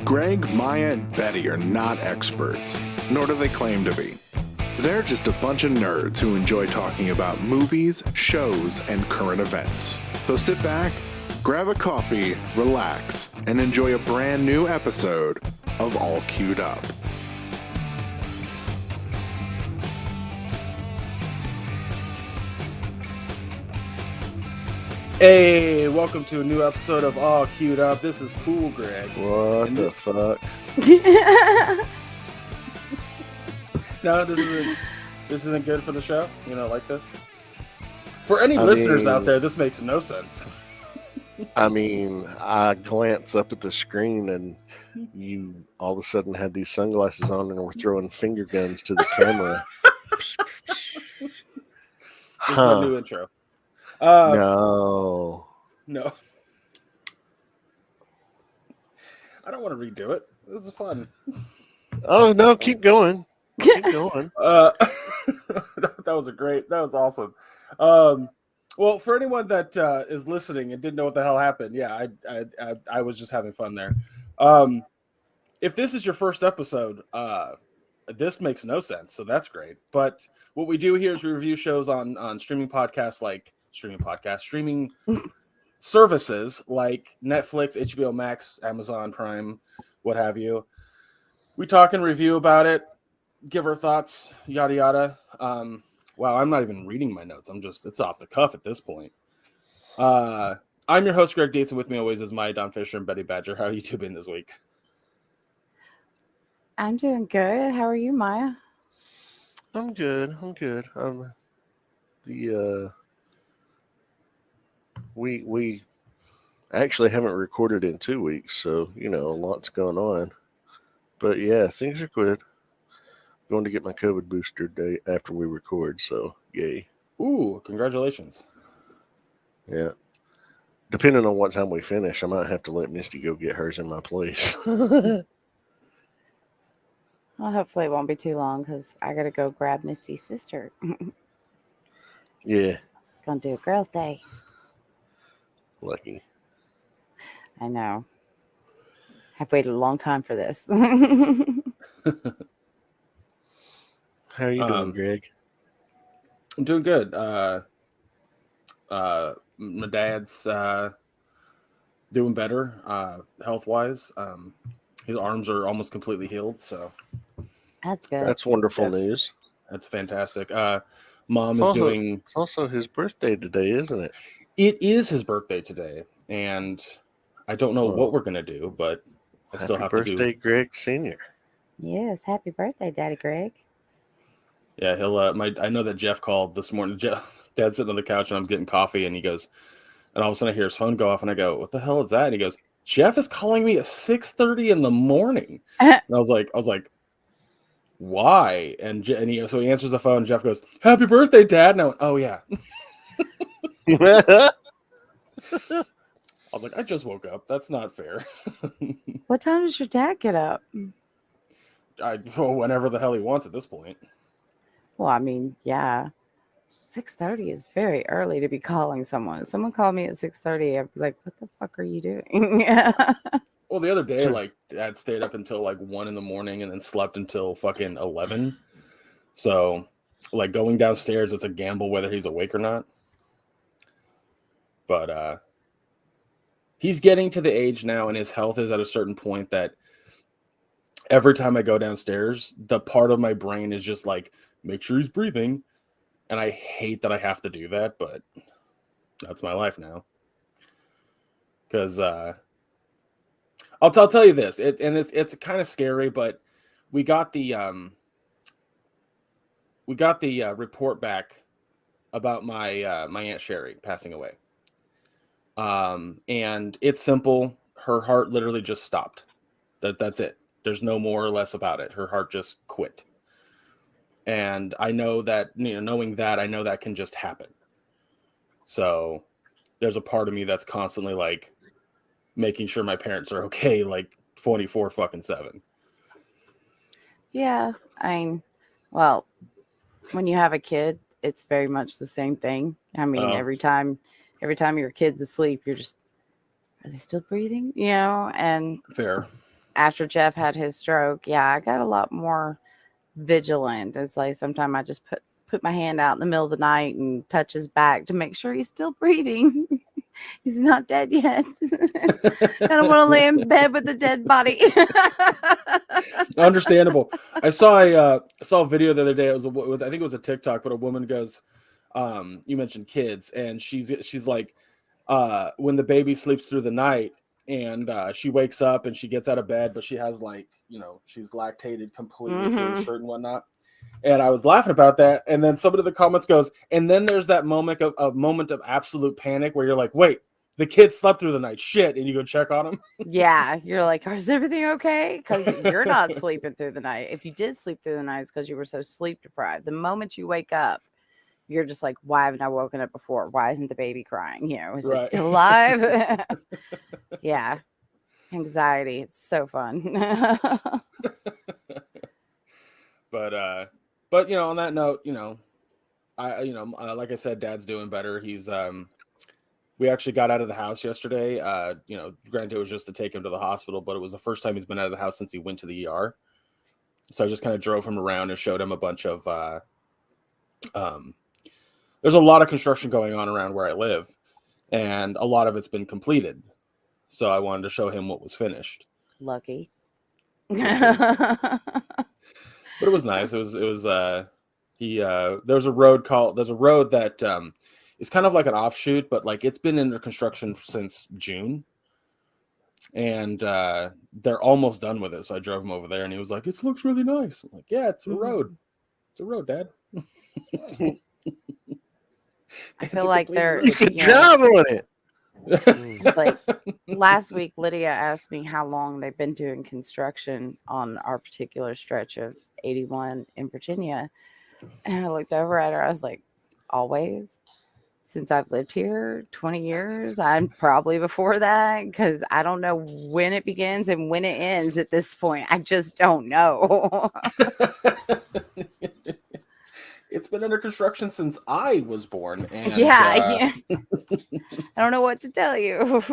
Gregg, Maya, and Betty are not experts, nor do they claim to be. They're just a bunch of nerds who enjoy talking about movies, shows, and current events. So sit back, grab a coffee, relax, and enjoy a brand new episode of All Queued Up. Hey, welcome to a new episode of All Queued Up. This is Cool Gregg. What the fuck? No, this isn't good for the show. You know, like this. For any listeners out there, this makes no sense. I mean, I glance up at the screen and you all of a sudden had these sunglasses on and were throwing finger guns to the camera. This is a new intro. No. I don't want to redo it. This is fun. Oh, no, keep going. Keep going. That was awesome. Well, for anyone that is listening and didn't know what the hell happened, yeah, I was just having fun there. If this is your first episode, this makes no sense, so that's great. But what we do here is we review shows on streaming services like Netflix, HBO Max, Amazon Prime, what have you. We talk and review about it, give our thoughts, yada yada. Wow, I'm not even reading my notes. It's off the cuff at this point. I'm your host, Greg Dietz, and with me always is Maya Don Fisher and Betty Badger. How are you two been this week? I'm doing good. How are you, Maya? I'm good. We actually haven't recorded in 2 weeks, so a lot's going on. But yeah, things are good. Going to get my COVID booster day after we record, so yay. Ooh, congratulations. Yeah. Depending on what time we finish, I might have to let Misty go get hers in my place. Well, hopefully it won't be too long because I got to go grab Misty's sister. Yeah. Gonna do a girls' day. Lucky. I know. I've waited a long time for this. How are you doing, Greg? I'm doing good. My dad's doing better health-wise. His arms are almost completely healed, so That's good. That's wonderful news. That's fantastic. Mom is doing... It's also his birthday today, isn't it? It is his birthday today, and I don't know what we're going to do, but I still have to do... Happy birthday, Greg Sr. Yes, happy birthday, Daddy Greg. Yeah, he'll... I know that Jeff called this morning. Dad's sitting on the couch, and I'm getting coffee, and he goes... And all of a sudden, I hear his phone go off, and I go, "What the hell is that?" And he goes, "Jeff is calling me at 6:30 in the morning." And I was like, "Why?" So he answers the phone. And Jeff goes, "Happy birthday, Dad!" And I went, "Oh yeah." I was like, "I just woke up. That's not fair." What time does your dad get up? Whenever the hell he wants at this point. Well, I mean, yeah. 6:30 is very early to be calling someone. If someone called me at 6:30, I'd be like, "What the fuck are you doing?" Well, the other day, Dad stayed up until 1 in the morning and then slept until fucking 11. So, going downstairs, it's a gamble whether he's awake or not. But he's getting to the age now, and his health is at a certain point that every time I go downstairs, the part of my brain is just make sure he's breathing. And I hate that I have to do that, but that's my life now. Because I'll tell you this, it's kind of scary, but we got the report back about my my Aunt Sherry passing away. And it's simple. Her heart literally just stopped. That's it. There's no more or less about it. Her heart just quit. And I know that, knowing that, I know that can just happen. So there's a part of me that's constantly making sure my parents are okay, 24/7. Yeah, well, when you have a kid, it's very much the same thing. I mean, every time your kid's asleep, you're just, are they still breathing? And Fair. after Jeff had his stroke, yeah, I got a lot more vigilant. It's like sometimes I just put my hand out in the middle of the night and touch his back to make sure he's still breathing. He's not dead yet. I don't want to lay in bed with a dead body. Understandable. I saw a video the other day. It was I think it was a TikTok, but a woman goes, you mentioned kids, and she's like, when the baby sleeps through the night and she wakes up and she gets out of bed, but she has like, she's lactated completely through her shirt and whatnot. And I was laughing about that. And then somebody in the comments goes, and then there's that moment of absolute panic where you're like, wait, the kid slept through the night. Shit. And you go check on him. Yeah. You're like, is everything okay? Because you're not sleeping through the night. If you did sleep through the night, it's because you were so sleep deprived. The moment you wake up, you're just like, why haven't I woken up before? Why isn't the baby crying? Is it still alive? Yeah. Anxiety. It's so fun. But on that note, like I said, Dad's doing better. He's we actually got out of the house yesterday. Granted, it was just to take him to the hospital, but it was the first time he's been out of the house since he went to the ER. So I just kind of drove him around and showed him a bunch of there's a lot of construction going on around where I live, and a lot of it's been completed. So I wanted to show him what was finished. Lucky. But it was nice. It was there's a road that is kind of like an offshoot, but like it's been under construction since June. And they're almost done with it. So I drove him over there and he was like, it looks really nice. I'm like, yeah, it's a road. It's a road, Dad. I feel like they're You could drive on it. It's like last week, Lydia asked me how long they've been doing construction on our particular stretch of 81 in Virginia. And I looked over at her. I was like, always? Since I've lived here 20 years, I'm probably before that, because I don't know when it begins and when it ends at this point. I just don't know. It's been under construction since I was born. And, yeah. I don't know what to tell you.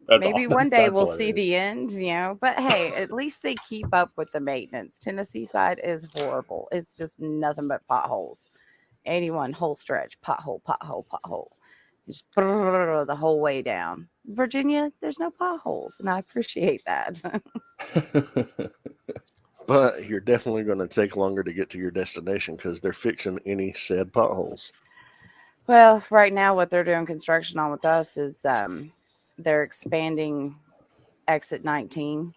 Maybe one day we'll see the end, But hey, at least they keep up with the maintenance. Tennessee side is horrible. It's just nothing but potholes. 81 whole stretch, pothole. Just the whole way down. Virginia, there's no potholes, and I appreciate that. But you're definitely going to take longer to get to your destination because they're fixing any said potholes. Well, right now what they're doing construction on with us is they're expanding exit 19.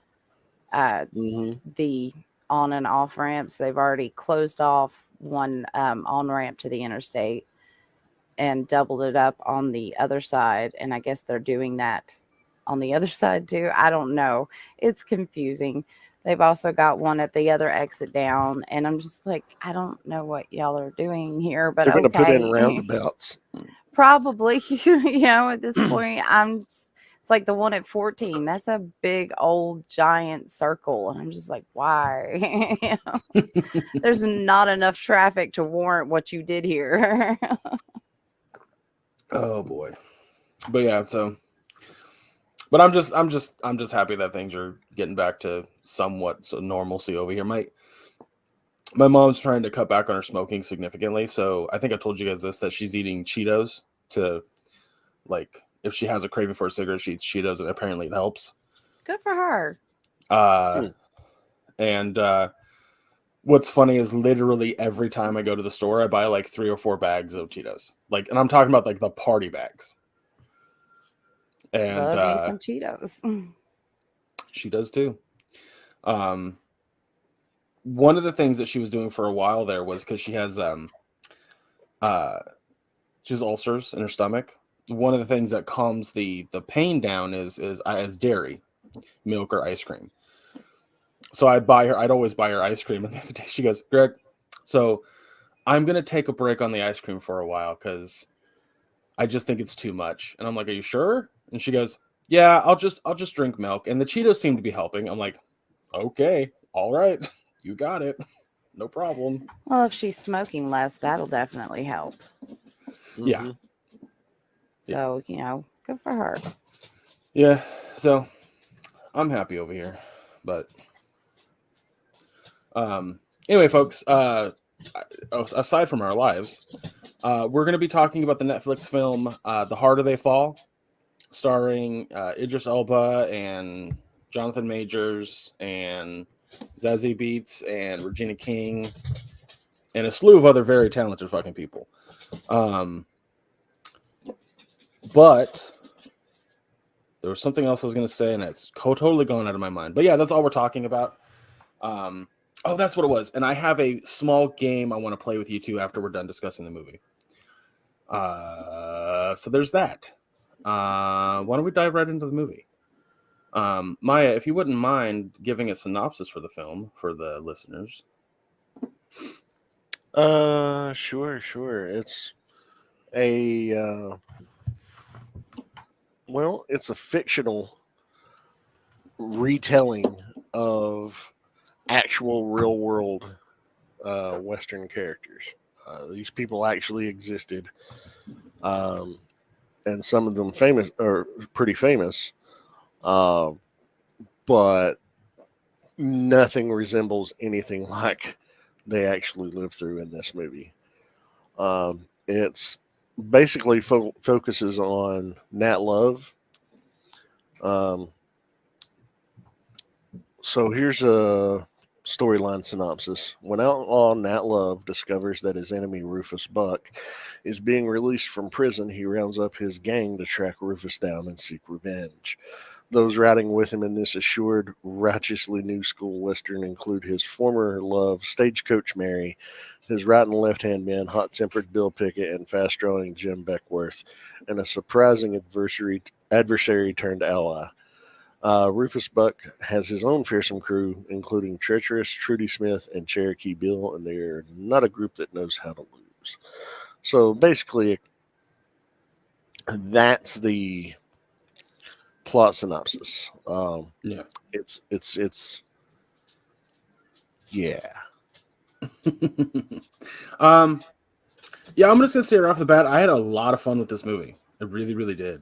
The on and off ramps. They've already closed off one on ramp to the interstate and doubled it up on the other side. And I guess they're doing that on the other side too. I don't know. It's confusing. They've also got one at the other exit down. And I'm just like, I don't know what y'all are doing here, but they're going to put in okay. roundabouts. Probably, at this point, it's like the one at 14. That's a big old giant circle. And I'm just like, why? There's not enough traffic to warrant what you did here. Oh boy. But yeah, but I'm just happy that things are getting back to somewhat normalcy over here. My mom's trying to cut back on her smoking significantly. So I think I told you guys that she's eating Cheetos to, like, if she has a craving for a cigarette, she eats Cheetos, and apparently it helps. Good for her. And what's funny is literally every time I go to the store, I buy like 3 or 4 bags of Cheetos. And I'm talking about like the party bags. And love some Cheetos. She does too. One of the things that she was doing for a while there was because she has ulcers in her stomach. One of the things that calms the pain down is dairy, milk or ice cream. So I'd always buy her ice cream. And the other day she goes, Greg, so I'm going to take a break on the ice cream for a while because I just think it's too much. And I'm like, are you sure? And she goes, yeah, I'll just drink milk. And the Cheetos seem to be helping. I'm like, okay, all right, you got it. No problem. Well, if she's smoking less, that'll definitely help. Yeah. So, good for her. Yeah. So I'm happy over here. But anyway, folks, aside from our lives, we're going to be talking about the Netflix film The Harder They Fall, starring Idris Elba and Jonathan Majors and Zazie Beetz and Regina King and a slew of other very talented fucking people. But there was something else I was going to say, and it's totally gone out of my mind. But yeah, that's all we're talking about. Oh, that's what it was. And I have a small game I want to play with you two after we're done discussing the movie. So there's that. Why don't we dive right into the movie? Maya, if you wouldn't mind giving a synopsis for the film for the listeners. Sure. It's a it's a fictional retelling of actual real world Western characters. These people actually existed, and some of them famous or pretty famous, but nothing resembles anything like they actually lived through in this movie. It's basically focuses on Nat Love. So here's a storyline synopsis. When outlaw Nat Love discovers that his enemy Rufus Buck is being released from prison, he rounds up his gang to track Rufus down and seek revenge. Those riding with him in this assured, righteously new school Western include his former love, Stagecoach Mary, his right and left-hand men, hot-tempered Bill Pickett, and fast-drawing Jim Beckworth, and a surprising adversary turned ally. Rufus Buck has his own fearsome crew, including treacherous Trudy Smith and Cherokee Bill, and they're not a group that knows how to lose. So basically, that's the plot synopsis. Yeah. It's yeah. Yeah, I'm just gonna say right off the bat, I had a lot of fun with this movie. I really, really did.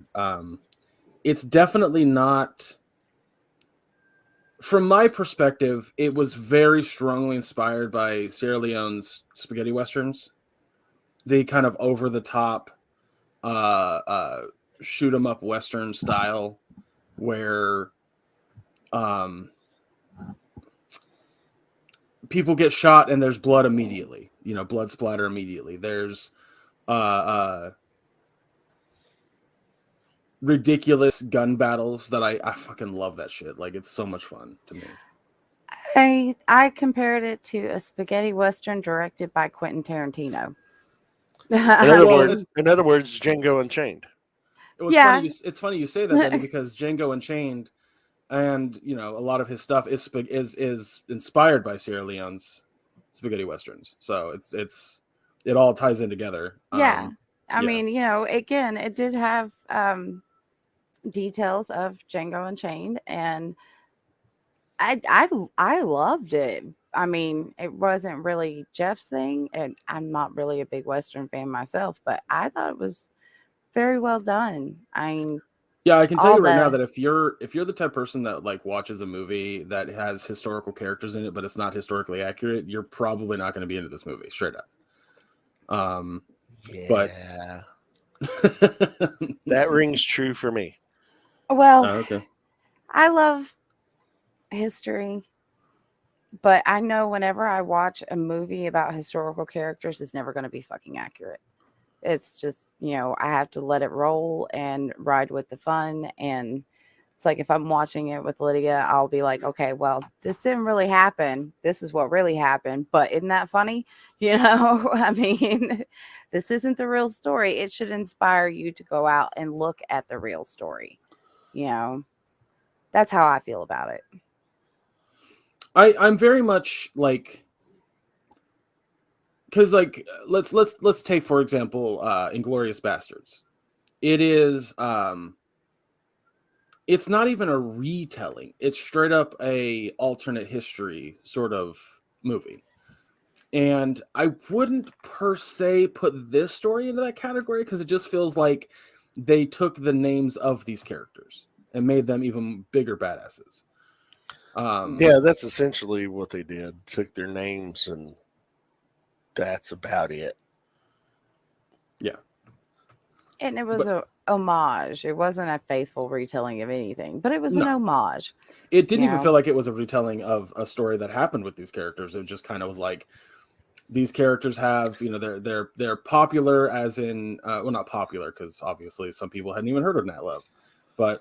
It's definitely not, from my perspective, it was very strongly inspired by Sierra Leone's spaghetti westerns. The kind of over the top shoot 'em up western style where people get shot and there's blood immediately, blood splatter immediately. There's ridiculous gun battles that I fucking love that shit. Like, it's so much fun to me. I compared it to a spaghetti western directed by Quentin Tarantino. In other words, Django Unchained. Yeah. It's funny you say that, Betty, because Django Unchained and a lot of his stuff is inspired by Sierra Leone's spaghetti westerns. So it all ties in together. Yeah. I mean, again, it did have details of Django Unchained, and I loved it. I mean, it wasn't really Jeff's thing, and I'm not really a big Western fan myself, but I thought it was very well done. Yeah, I can tell you right now that if you're the type of person that like watches a movie that has historical characters in it, but it's not historically accurate, you're probably not going to be into this movie, straight up. But that rings true for me. Well, okay. I love history, but I know whenever I watch a movie about historical characters, it's never going to be fucking accurate. It's just, I have to let it roll and ride with the fun. And it's like, if I'm watching it with Lydia, I'll be like, okay, well, this didn't really happen. This is what really happened. But isn't that funny? I mean, this isn't the real story. It should inspire you to go out and look at the real story. That's how I feel about it. I'm very much like, because like let's take for example Inglourious Bastards. It is it's not even a retelling. It's straight up a alternate history sort of movie. And I wouldn't per se put this story into that category because it just feels like they took the names of these characters and made them even bigger badasses. Yeah, that's essentially what they did. Took their names, and that's about it. Yeah. And it was a homage. It wasn't a faithful retelling of anything, but it was an No. homage. It didn't You even know? feel like it was a retelling of a story that happened with these characters. It just kind of was like, these characters have, you know, they're popular, as in well, not popular, because obviously some people hadn't even heard of Nat Love, but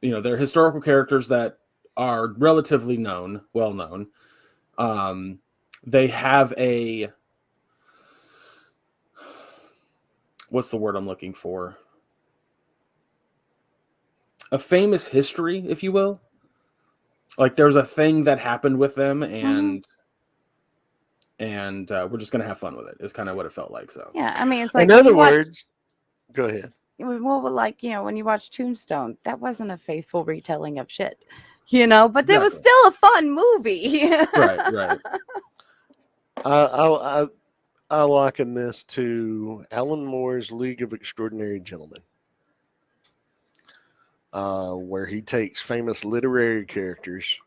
you know, they're historical characters that are relatively well known. They have a, what's the word I'm looking for? A famous history, if you will. Like there's a thing that happened with them, and we're just gonna have fun with it. Is kind of what it felt like. So Yeah, I mean, it's like In other words, go ahead. well, like, you know, when you watch Tombstone, that wasn't a faithful retelling of shit, you know, but it was Exactly. still a fun movie. right. I liken this to Alan Moore's League of Extraordinary Gentlemen, where he takes famous literary characters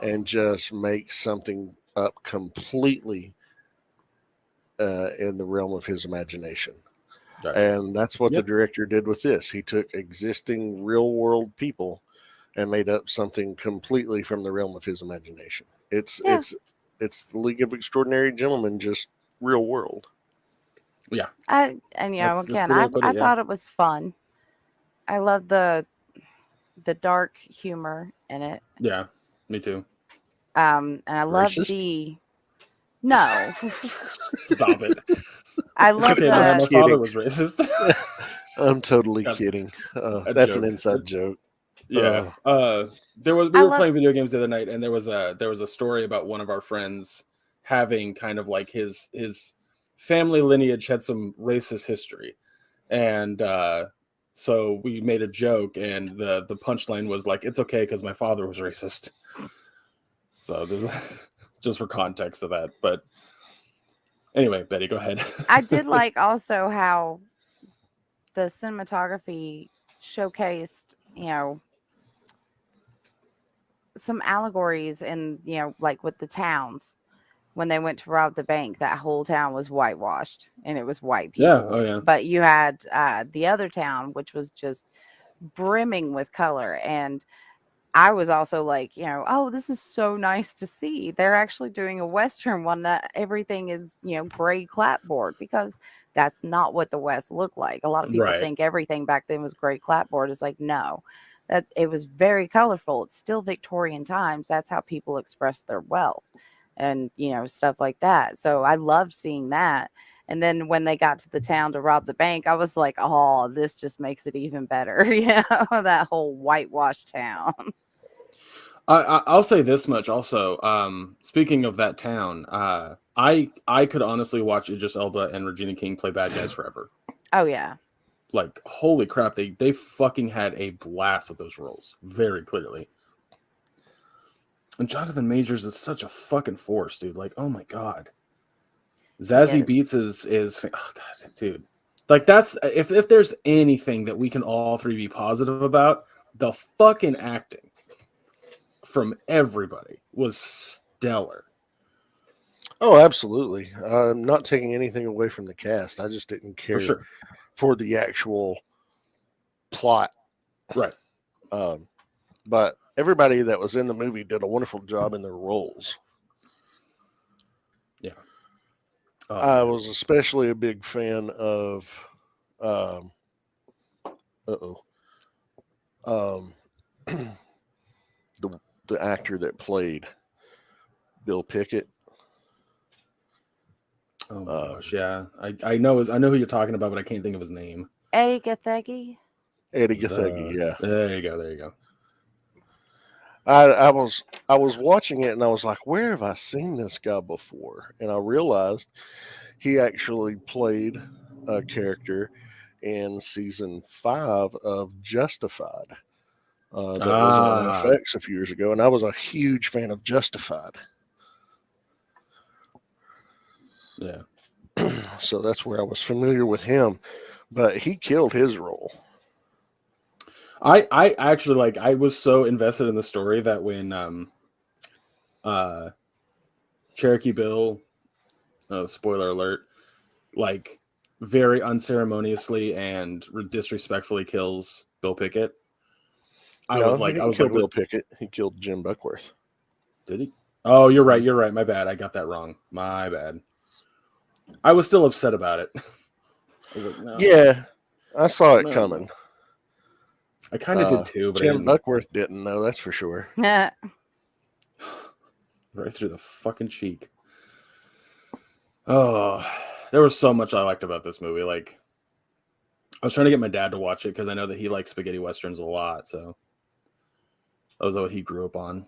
and just makes something up completely in the realm of his imagination. Gotcha. And that's what the director did with this. He took existing real world people and made up something completely from the realm of his imagination. It's the League of Extraordinary Gentlemen, just real world. Yeah. I thought it was fun. I love the dark humor in it. Yeah, me too. And I love Racist? no. Stop it. I love Okay, man, my kidding. father was racist. I'm totally That's kidding. a That's joke. an inside joke. Yeah. We were playing video games the other night, and there was a story about one of our friends having kind of like his family lineage had some racist history, and so we made a joke, and the punchline was like, "It's okay because my father was racist." So there's just for context of that, but anyway, Betty, go ahead. I did like also how the cinematography showcased, you know, some allegories, and, you know, like with the towns when they went to rob the bank, that whole town was whitewashed and it was white people. Yeah, oh yeah. But you had the other town, which was just brimming with color. And I was also like, you know, oh, this is so nice to see. They're actually doing a Western one that everything is, you know, gray clapboard, because that's not what the West looked like. A lot of people think everything back then was gray clapboard. It's like, no, that it was very colorful. It's still Victorian times. That's how people express their wealth and, you know, stuff like that. So I loved seeing that. And then when they got to the town to rob the bank, I was like, oh, this just makes it even better. Yeah, that whole whitewashed town. I'll say this much also. Speaking of that town, I could honestly watch Idris Elba and Regina King play bad guys forever. Oh yeah. Like, holy crap, they fucking had a blast with those roles, very clearly. And Jonathan Majors is such a fucking force, dude. Like, oh my god. Zazie Beetz is oh god, dude. Like, that's if there's anything that we can all three be positive about, the fucking acting from everybody was stellar. Oh, absolutely. I'm not taking anything away from the cast. I just didn't care for the actual plot. Right. But everybody that was in the movie did a wonderful job in their roles. Yeah. I was especially a big fan of the actor that played Bill Pickett. Oh my gosh, yeah. I know who you're talking about, but I can't think of his name. Eddie Gathegi. Yeah. There you go. I was watching it and I was like, where have I seen this guy before? And I realized he actually played a character in season 5 of Justified. That was on FX a few years ago, and I was a huge fan of Justified. Yeah. So that's where I was familiar with him, but he killed his role. I actually like. I was so invested in the story that when Cherokee Bill, oh, spoiler alert, like very unceremoniously and disrespectfully kills Bill Pickett. I No, was he like, didn't kill Bill Pickett. He killed Jim Buckworth. did he? Oh, you're right. You're right. My bad. I got that wrong. My bad. I was still upset about it. I was like, no. Yeah, I saw it No. coming. I kind of did too, but I Jim didn't. Buckworth didn't know, that's for sure. Right through the fucking cheek. Oh, there was so much I liked about this movie. Like, I was trying to get my dad to watch it because I know that he likes spaghetti westerns a lot. So that was what he grew up on.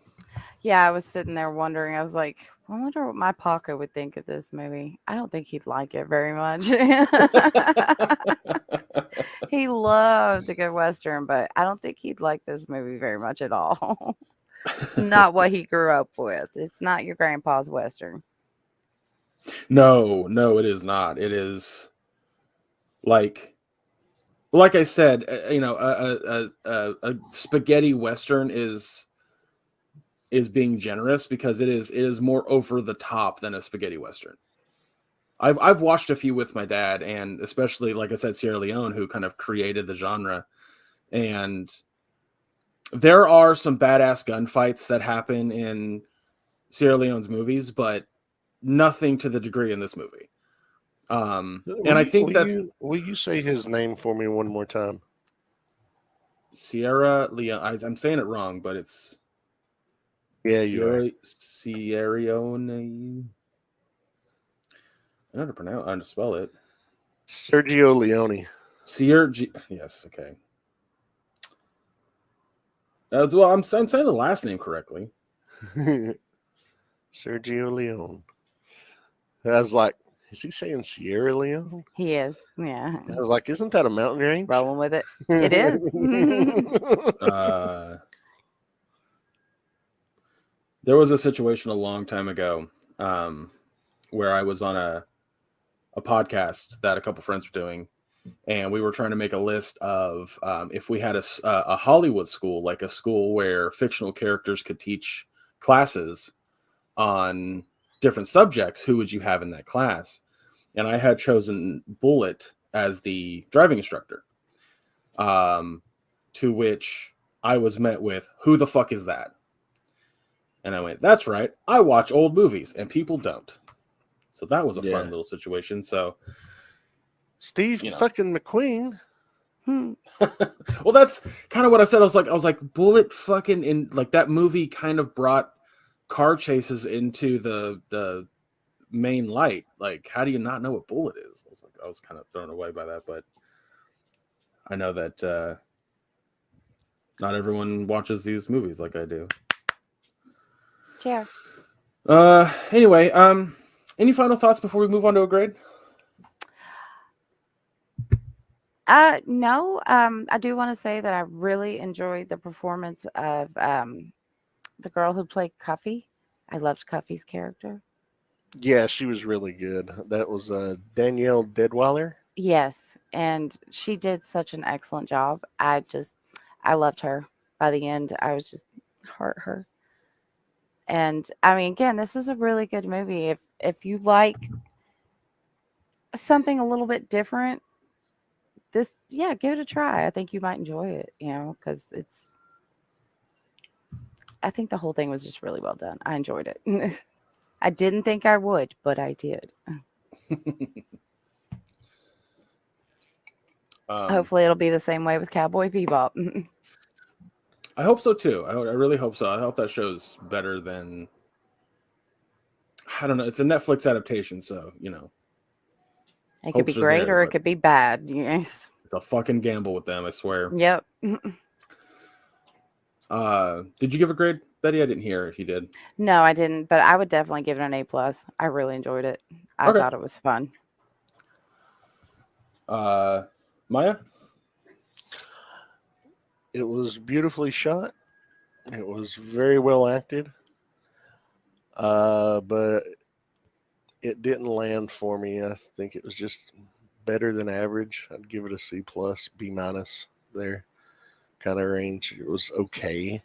Yeah, I was sitting there wondering. I was like, I wonder what my Paco would think of this movie. I don't think he'd like it very much. He loved a good Western, but I don't think he'd like this movie very much at all. It's not what he grew up with. It's not your grandpa's Western. No, it is not. It is like I said, you know, a spaghetti western is being generous because it is more over the top than a spaghetti western. I've watched a few with my dad, and especially, like I said, Sierra Leone, who kind of created the genre. And there are some badass gunfights that happen in Sierra Leone's movies, but nothing to the degree in this movie. And I think will you say his name for me one more time? Sierra Leone. I'm saying it wrong, but it's Sierra Leone. I don't know how to pronounce. How to spell it. Sergio Leone. Yes. Okay. Well, I'm saying the last name correctly. Sergio Leone. I was like, is he saying Sierra Leone? He is. Yeah. I was like, isn't that a mountain range? Rolling with it. It is. There was a situation a long time ago where I was on a podcast that a couple friends were doing, and we were trying to make a list of if we had a Hollywood school, like a school where fictional characters could teach classes on different subjects, who would you have in that class? And I had chosen Bullet as the driving instructor, to which I was met with, who the fuck is that? And I went, that's right, I watch old movies and people don't. So that was a fun little situation. So Steve fucking McQueen. Well, that's kind of what I said. I was like, Bullet fucking in, like, that movie kind of brought car chases into the main light. Like, how do you not know what Bullet is? I was kind of thrown away by that, but I know that not everyone watches these movies like I do. Yeah. Anyway, any final thoughts before we move on to a grade? No. I do want to say that I really enjoyed the performance of the girl who played Cuffy. I loved Cuffy's character. Yeah, she was really good. That was Danielle Deadweiler. Yes, and she did such an excellent job. I loved her. By the end, I was just heart her. And I mean, again, this was a really good movie. If you like something a little bit different, give it a try. I think you might enjoy it, because I think the whole thing was just really well done. I enjoyed it. I didn't think I would, but I did. Hopefully it'll be the same way with Cowboy Bebop. I hope so too. I really hope so. I hope that show's better than, I don't know. It's a Netflix adaptation, so It could be great or it could be bad. Yes. It's a fucking gamble with them, I swear. Yep. Did you give a grade, Betty? I didn't hear if you did. No, I didn't, but I would definitely give it an A+. I really enjoyed it. I thought it was fun. Maya? It was beautifully shot. It was very well acted. But it didn't land for me. I think it was just better than average. I'd give it a C+, B- there. kind of range. It was okay.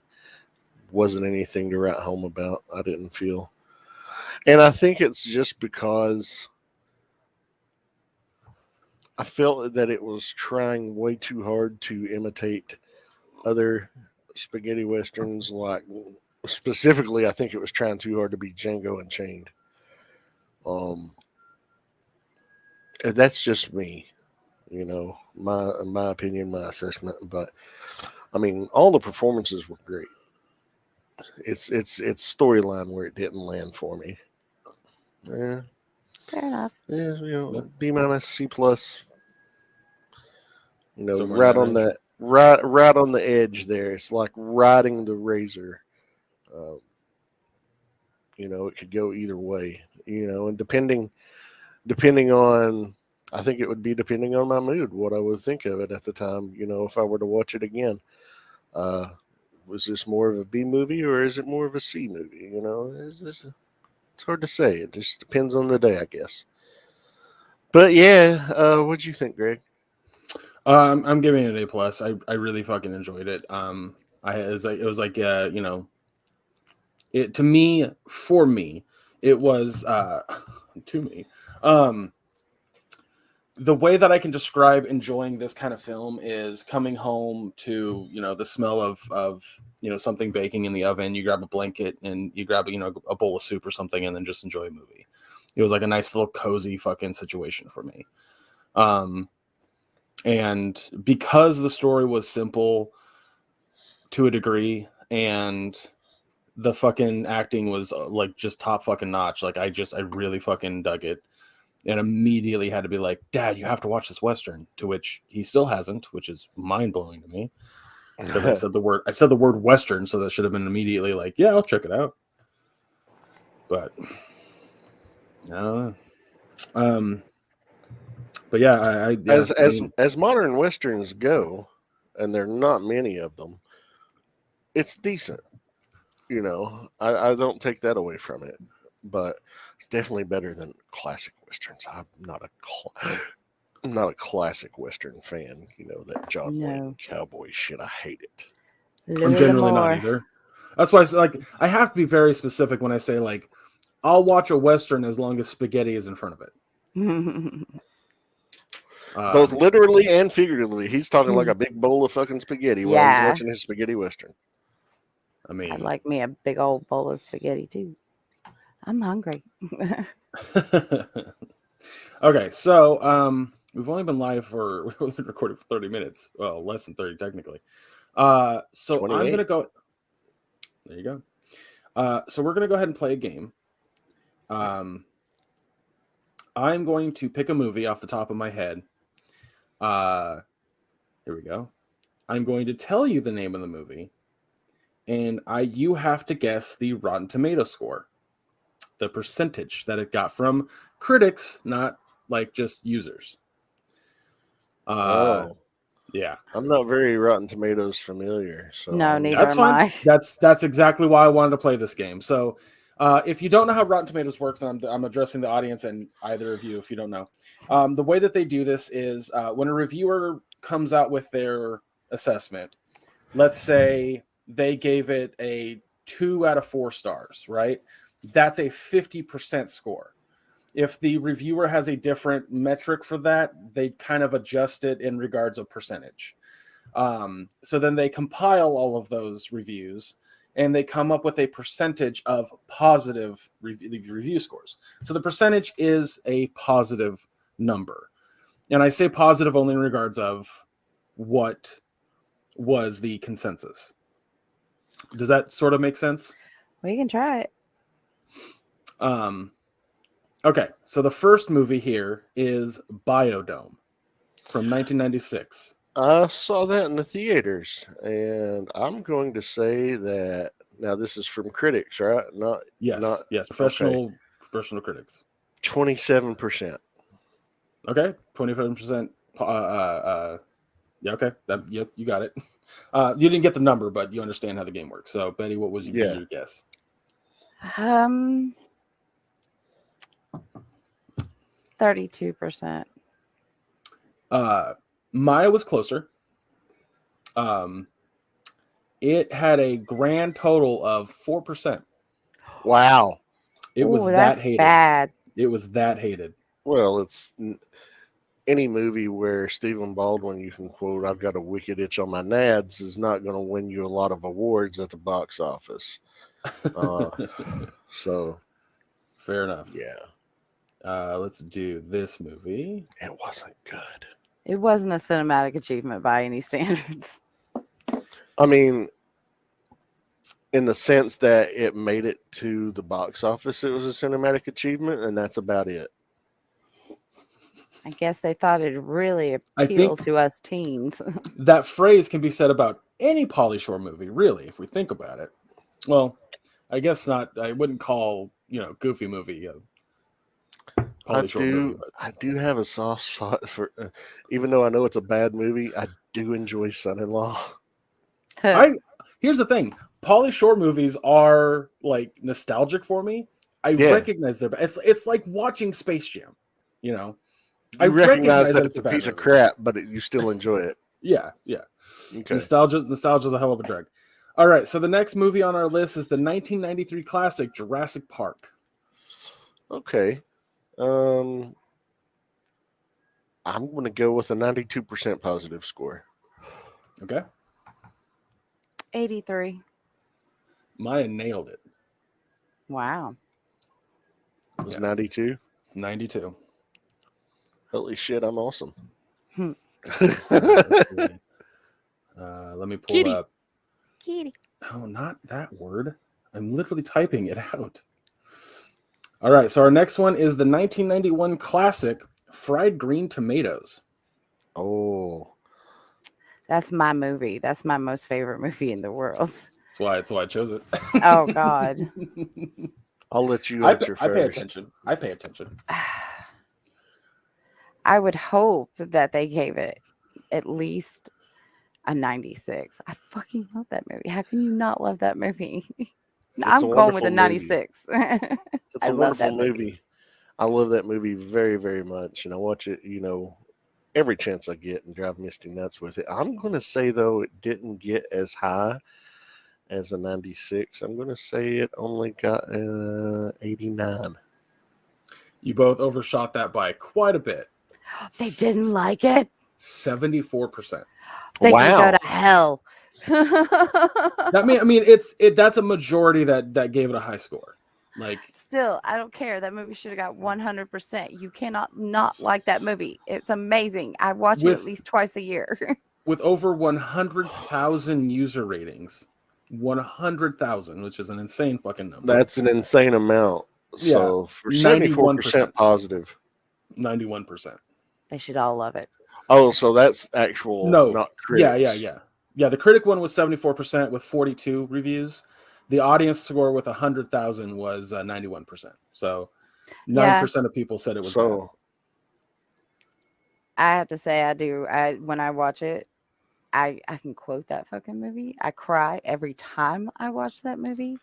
Wasn't anything to write home about, I didn't feel. And I think it's just because I felt that it was trying way too hard to imitate other spaghetti westerns. Like, specifically, I think it was trying too hard to be Django Unchained. That's just me, my opinion, my assessment. But I mean, all the performances were great. It's storyline where it didn't land for me. Yeah, Fair enough. yeah, Yeah. B minus, C plus. Somewhere in Right that on range. that, right on the edge there. It's like riding the razor. Uh, it could go either way. And depending on, I think it would be depending on my mood, what I would think of it at the time. If I were to watch it again, was this more of a B movie or is it more of a C movie? It's hard to say. It just depends on the day, I guess. But yeah, what'd you think, Greg? I'm giving it an A plus. I really fucking enjoyed it. It was like it to me, for me, it was to me. The way that I can describe enjoying this kind of film is coming home to, the smell of something baking in the oven. You grab a blanket and you grab, a bowl of soup or something and then just enjoy a movie. It was like a nice little cozy fucking situation for me. And because the story was simple to a degree and the fucking acting was like just top fucking notch, like I really fucking dug it. And immediately had to be like, Dad, you have to watch this Western, to which he still hasn't, which is mind blowing to me. Because I said the word Western, so that should have been immediately like, yeah, I'll check it out. But but yeah, as modern Westerns go, and there are not many of them, it's decent. I don't take that away from it, but it's definitely better than classic Westerns. I'm not a classic Western fan. That John Wayne cowboy shit. I hate it. I'm generally not either. That's why I have to be very specific when I say like I'll watch a Western as long as spaghetti is in front of it. Both literally and figuratively. He's talking like a big bowl of fucking spaghetti while he's watching his spaghetti Western. I mean, I'd like me a big old bowl of spaghetti too. I'm hungry. Okay, so we've only been recorded for 30 minutes. Well, less than 30 technically. So 28. I'm gonna go. There you go. So we're gonna go ahead and play a game. I'm going to pick a movie off the top of my head. Here we go. I'm going to tell you the name of the movie, and you have to guess the Rotten Tomato score, the percentage that it got from critics, not like just users. Yeah, I'm not very Rotten Tomatoes familiar, so no, neither am I. That's exactly why I wanted to play this game. So, if you don't know how Rotten Tomatoes works, and I'm addressing the audience and either of you, if you don't know, the way that they do this is when a reviewer comes out with their assessment, let's say they gave it a 2 out of 4 stars, right? That's a 50% score. If the reviewer has a different metric for that, they kind of adjust it in regards of percentage. So then they compile all of those reviews and they come up with a percentage of positive review scores. So the percentage is a positive number. And I say positive only in regards of what was the consensus. Does that sort of make sense? We can try it. Okay, so the first movie here is Biodome from 1996. I saw that in the theaters, and I'm going to say that now this is from critics, right? Yes, professional critics. 27%. Okay, 27%. Yeah, okay, you got it. You didn't get the number, but you understand how the game works. So, Betty, what was your guess? 32%. Maya was closer. It had a grand total of 4%. Wow. It was Ooh, that that's hated. bad. It was that hated. Well, it's any movie where Stephen Baldwin, you can quote, "I've got a wicked itch on my nads," is not going to win you a lot of awards at the box office. So, Fair enough. yeah, Let's do this movie. it wasn't good. It wasn't a cinematic achievement by any standards. I mean, in the sense that it made it to the box office, it was a cinematic achievement, and that's about it. I guess they thought it'd really I appeal think- to us teens. That phrase can be said about any Pauly Shore movie, really, if we think about it. Well, I guess not. I wouldn't call, Goofy movie a Pauly Shore movie. But I do have a soft spot for, even though I know it's a bad movie, I do enjoy Son-in-Law. Here's the thing. Pauly Shore movies are like nostalgic for me. I recognize their. It's like watching Space Jam. I recognize that that it's a bad piece of movie. crap, but you still enjoy it. Yeah. Okay. Nostalgia's a hell of a drag. All right, so the next movie on our list is the 1993 classic Jurassic Park. Okay. I'm going to go with a 92% positive score. Okay. 83. Maya nailed it. Wow. It was 92. 92. Holy shit, I'm awesome. Let me pull Kitty. up. Kitty. Oh, not that word. I'm literally typing it out. All right, so our next one is the 1991 classic Fried Green Tomatoes. Oh. That's my movie. That's my most favorite movie in the world. That's why I chose it. Oh, God. I'll let you I answer first. I pay attention. I would hope that they gave it at least a 96. I fucking love that movie. How can you not love that movie? I'm going with a 96. It's a wonderful movie. I love that movie very, very much. And I watch it, every chance I get and drive Misty nuts with it. I'm going to say, though, it didn't get as high as a 96. I'm going to say it only got 89. You both overshot that by quite a bit. They didn't like it. 74%. They Wow. can go to hell. That's a majority that gave it a high score. Like, still, I don't care. That movie should have got 100%. You cannot not like that movie. It's amazing. I watch it at least twice a year. With over 100,000 user ratings. 100,000, which is an insane fucking number. That's an insane amount. So for 74% positive. 91%. They should all love it. Oh, so that's actual, not critics. Yeah, the critic one was 74% with 42 reviews. The audience score with 100,000 was 91%. So 9% of people said it was bad. I have to say I do. When I watch it, I can quote that fucking movie. I cry every time I watch that movie.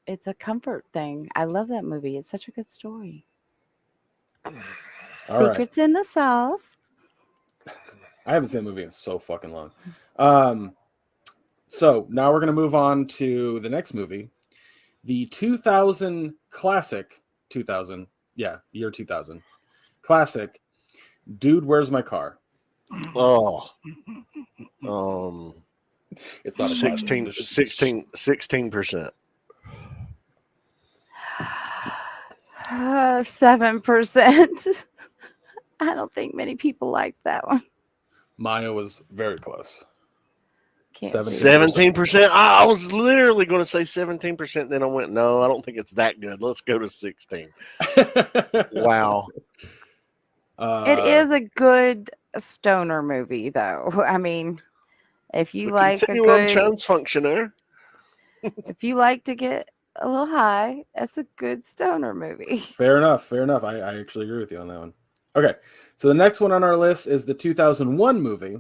It's a comfort thing. I love that movie. It's such a good story. Secrets in the sauce. I haven't seen the movie in so fucking long. So now we're going to move on to the next movie. The 2000 classic, year 2000. Classic, Dude, Where's My Car? Oh. It's not 16%. 7%. I don't think many people liked that one. Maya was very close. 17%. I was literally going to say 17%. Then I went, no, I don't think it's that good. Let's go to 16. Wow. It is a good stoner movie, though. I mean, if you like a good chance functioner, if you like to get a little high, that's a good stoner movie. Fair enough. I actually agree with you on that one. Okay, so the next one on our list is the 2001 movie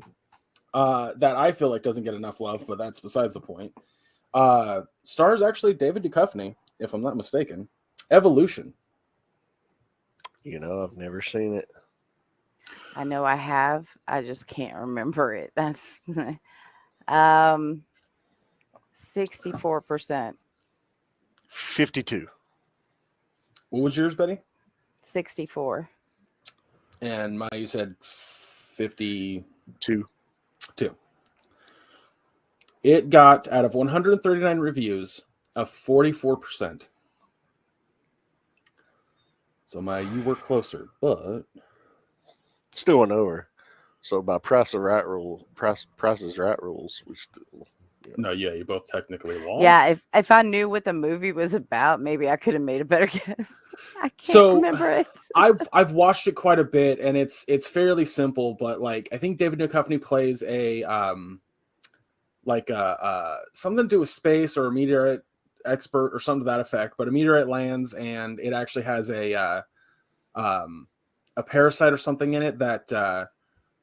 that I feel like doesn't get enough love, but that's besides the point. Stars actually David Duchovny, if I'm not mistaken. Evolution. I've never seen it. I know I have. I just can't remember it. 64%. 52. What was yours, Betty? 64. And you said 52. 2. It got, out of 139 reviews, a 44%. So you were closer, but Still went over. So by Price is Right rules, we still. no, yeah, you both technically lost. Yeah, if I knew what the movie was about, maybe I could have made a better guess. I can't So, remember it. I've watched it quite a bit, and it's fairly simple. But like, I think David Duchovny plays a something to do with space or a meteorite expert or something to that effect. But a meteorite lands, and it actually has a parasite or something in it that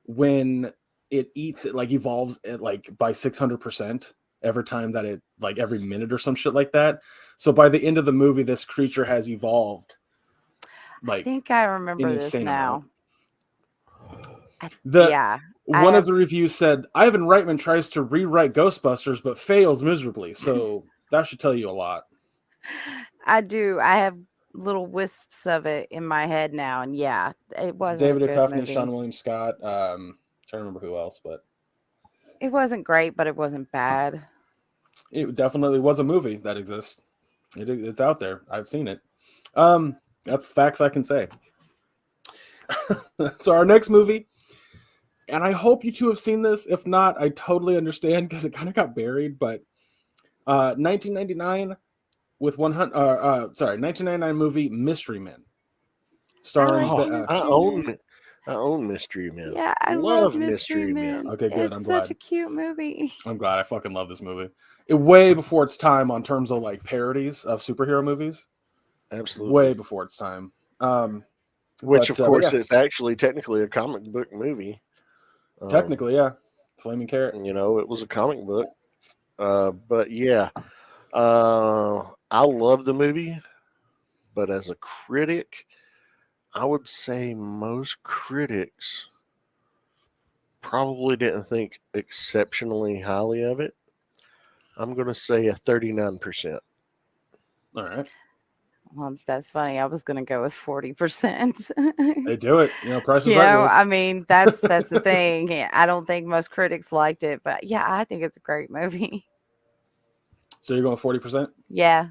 when it eats, it like evolves it like by 600% every time that it, like every minute or some shit like that. So by the end of the movie, this creature has evolved. Like, I think I remember this insane now. One of the reviews said, Ivan Reitman tries to rewrite Ghostbusters but fails miserably. So that should tell you a lot. I do. I have little wisps of it in my head now, and yeah, it wasn't David a good Duchovny, movie. Sean William Scott. Trying to remember who else, but it wasn't great, but it wasn't bad. It definitely was a movie that exists. It's out there. I've seen it. That's facts I can say. So our next movie, and I hope you two have seen this. If not, I totally understand because it kind of got buried. But 1999 with 1999 movie Mystery Men, starring. I own Mystery Men. Yeah, I love Mystery Men. Okay, good. It's such a cute movie. I'm glad. I fucking love this movie. It way before its time on terms of like parodies of superhero movies. Absolutely, way before its time. Which, of course, it's actually technically a comic book movie. Technically, yeah. Flaming Carrot. You know, it was a comic book. But yeah, I love the movie. But as a critic, I would say most critics probably didn't think exceptionally highly of it. I'm going to say a 39%. All right. Well, that's funny. I was going to go with 40%. They do it. You know, Price is you Right know, rules. I mean, that's the thing. I don't think most critics liked it, but yeah, I think it's a great movie. So you're going 40%? Yeah.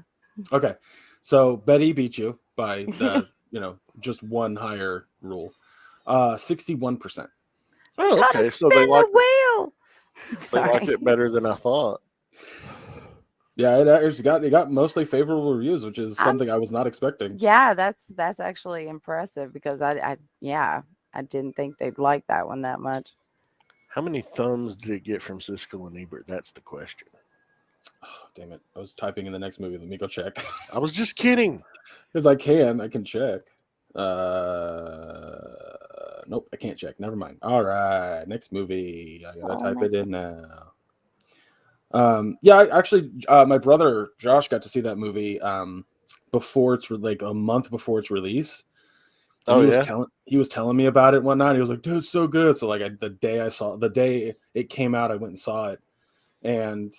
Okay. So Betty beat you by the, just one higher rule. 61%. Oh, okay. So they liked it better than I thought. Yeah, it got mostly favorable reviews, which is something I was not expecting. Yeah, that's actually impressive because I didn't think they'd like that one that much. How many thumbs did it get from Siskel and Ebert? That's the question. Oh, damn it. I was typing in the next movie. Let me go check. I was just kidding. Because I can check. Nope, I can't check. Never mind. All right, next movie. I gotta type it in now. My brother Josh got to see that movie before it's like a month before its release. He was telling me about it one night. He was like, "Dude, it's so good." So like the day it came out, I went and saw it, and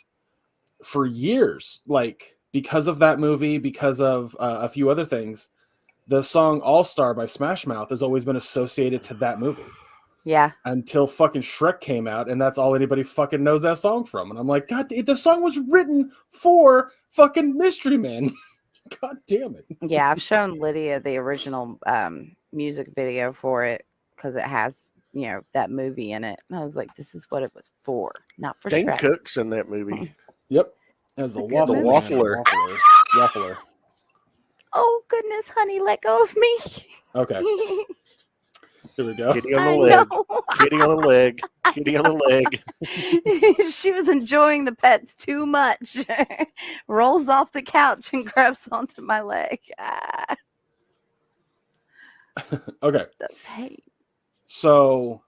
for years, like because of that movie, because of a few other things, the song "All Star" by Smash Mouth has always been associated to that movie. Yeah. Until fucking Shrek came out, and that's all anybody fucking knows that song from. And I'm like, God, the song was written for fucking Mystery Men. God damn it. Yeah, I've shown Lydia the original music video for it because it has, that movie in it. And I was like, this is what it was for, not for Dane Shrek. Cook's in that movie. Yep. As the waffler. Oh, goodness, honey, let go of me. Okay. Here we go. Kitty on the leg. Kitty on the leg. Kitty on the leg. She was enjoying the pets too much. Rolls off the couch and grabs onto my leg. Okay. The pain. So,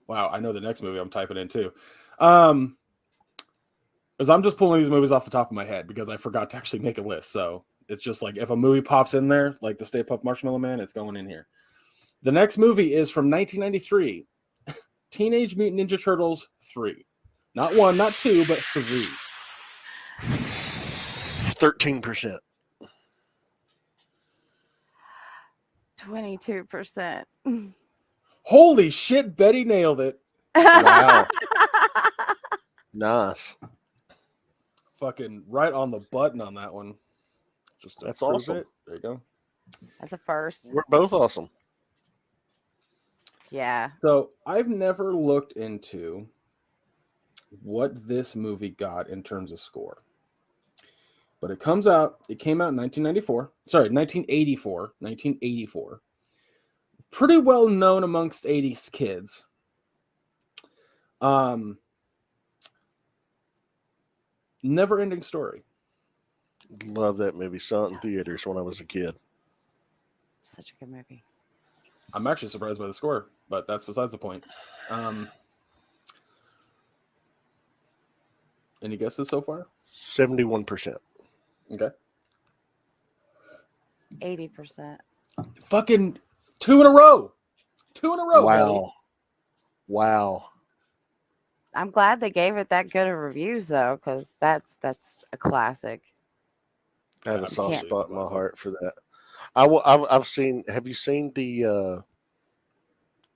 wow, I know the next movie I'm typing in too. Because I'm just pulling these movies off the top of my head because I forgot to actually make a list. So it's just like if a movie pops in there, like the Stay Puft Marshmallow Man, it's going in here. The next movie is from 1993, Teenage Mutant Ninja Turtles 3. Not 1, not 2, but 3. 13%. 22%. Holy shit, Betty nailed it. Wow. Nice. Fucking right on the button on that one. Just to That's prove awesome. it. There you go. That's a first. We're both awesome. Yeah. So I've never looked into what this movie got in terms of score. But it came out in 1994. Sorry, 1984. 1984. Pretty well known amongst 80s kids. Never Ending Story. Love that movie. Saw it in theaters when I was a kid. Such a good movie. I'm actually surprised by the score, but that's besides the point. Any guesses so far? 71%. Okay. 80%. Fucking 2 in a row. 2 in a row. Wow. Buddy. Wow. I'm glad they gave it that good of reviews though, because that's a classic. I have a soft Can't- spot in my heart for that. I've seen. Have you seen the?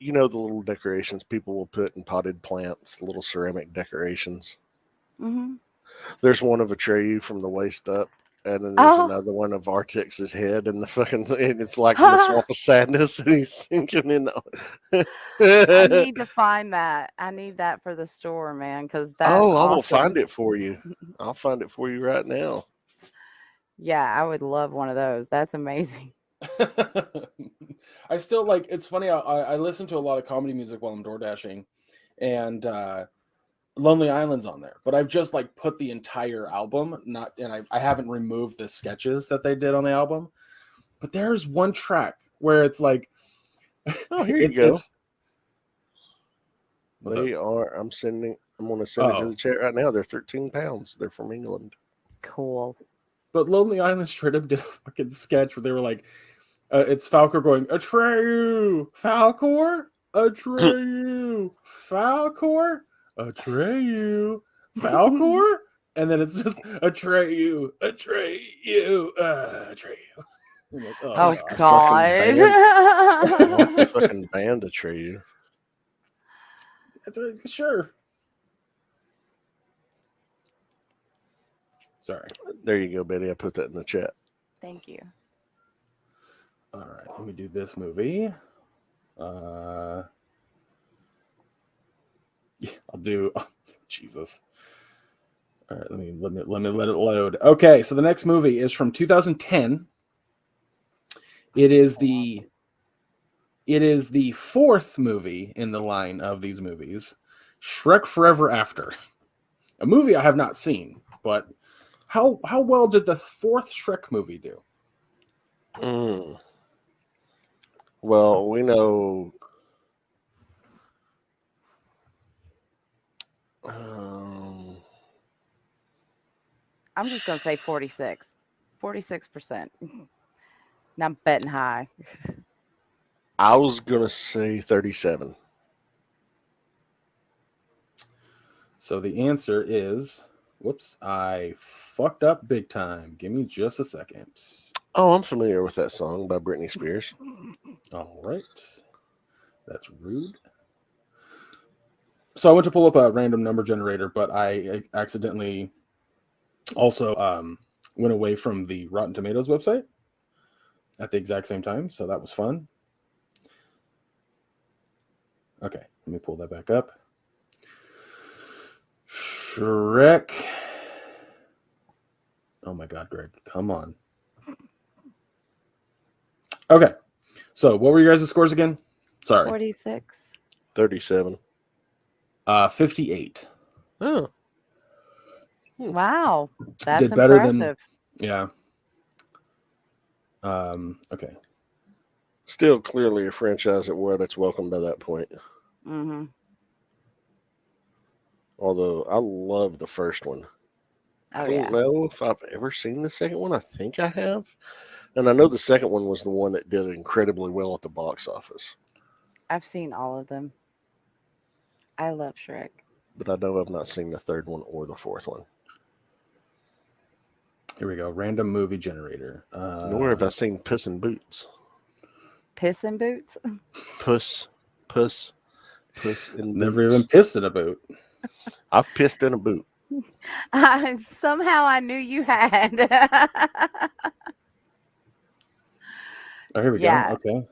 You know, the little decorations people will put in potted plants, the little ceramic decorations. Mm-hmm. There's one of Atreyu from the waist up, and then there's Oh. another one of Artix's head, and and it's like in the swamp of sadness, and he's sinking in. I need to find that. I need that for the store, man, because that's I will awesome. find it for you. I'll find it for you right now. Yeah, I would love one of those. That's amazing. I still like. It's funny. I listen to a lot of comedy music while I'm door dashing, and Lonely Island's on there. But I've just like put the entire album. I haven't removed the sketches that they did on the album. But there's one track where it's like, Oh, here you go. What's They up? are. I'm going to send it to Oh. the chat right now. They're 13 pounds. They're from England. Cool. But Lonely Island straight up did a fucking sketch where they were like, it's Falcor going, Atreyu, Falcor, Atreyu, Falcor, Atreyu, Falcor, and then it's just Atreyu, Atreyu, Atreyu. I'm like, Oh, God. God. Fucking band Atreyu. Sure. Sorry. There you go, Betty. I put that in the chat. Thank you. All right, let me do this movie. Yeah, I'll do. Oh, Jesus. All right, let me let it load. Okay, so the next movie is from 2010. It is the fourth movie in the line of these movies, Shrek Forever After, a movie I have not seen, but how well did the fourth Shrek movie do? Well, we know. I'm just going to say 46. 46%. Now I'm betting high. I was going to say 37. So the answer is, whoops, I fucked up big time. Give me just a second. Oh, I'm familiar with that song by Britney Spears. All right. That's rude. So I went to pull up a random number generator, but I accidentally also went away from the Rotten Tomatoes website at the exact same time. So that was fun. Okay, let me pull that back up. Shrek. Oh my God, Greg, come on. Okay, so what were your guys' scores again? Sorry. 46. 37. 58. Oh. Wow. That's Did better impressive. Yeah. Okay. Still clearly a franchise that's welcome by that point. Mm-hmm. Although I love the first one. Oh, I don't yeah. know if I've ever seen the second one. I think I have. And I know the second one was the one that did incredibly well at the box office. I've seen all of them. I love Shrek. but I know I've not seen the third one or the fourth one. Here we go. Random movie generator. Nor have I seen Puss in Boots. Piss in boots. Puss in Never Boots. even pissed in a boot. I've pissed in a boot. Somehow I knew you had. Oh, here we Yeah. go. Okay.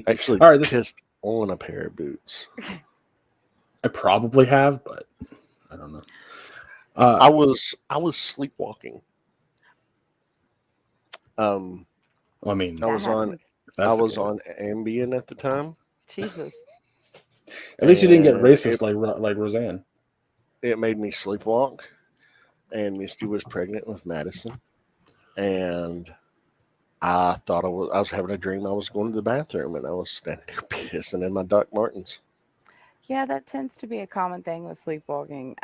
Actually, all right. pissed on a pair of boots. I probably have, but I don't know. I was sleepwalking. I mean, I was on Ambien at the time. Jesus. At least you didn't get And racist like Roseanne. It made me sleepwalk, and Misty was pregnant with Madison, and I thought I was having a dream. I was going to the bathroom, and I was standing there pissing in my Doc Martens. Yeah, that tends to be a common thing with sleepwalking.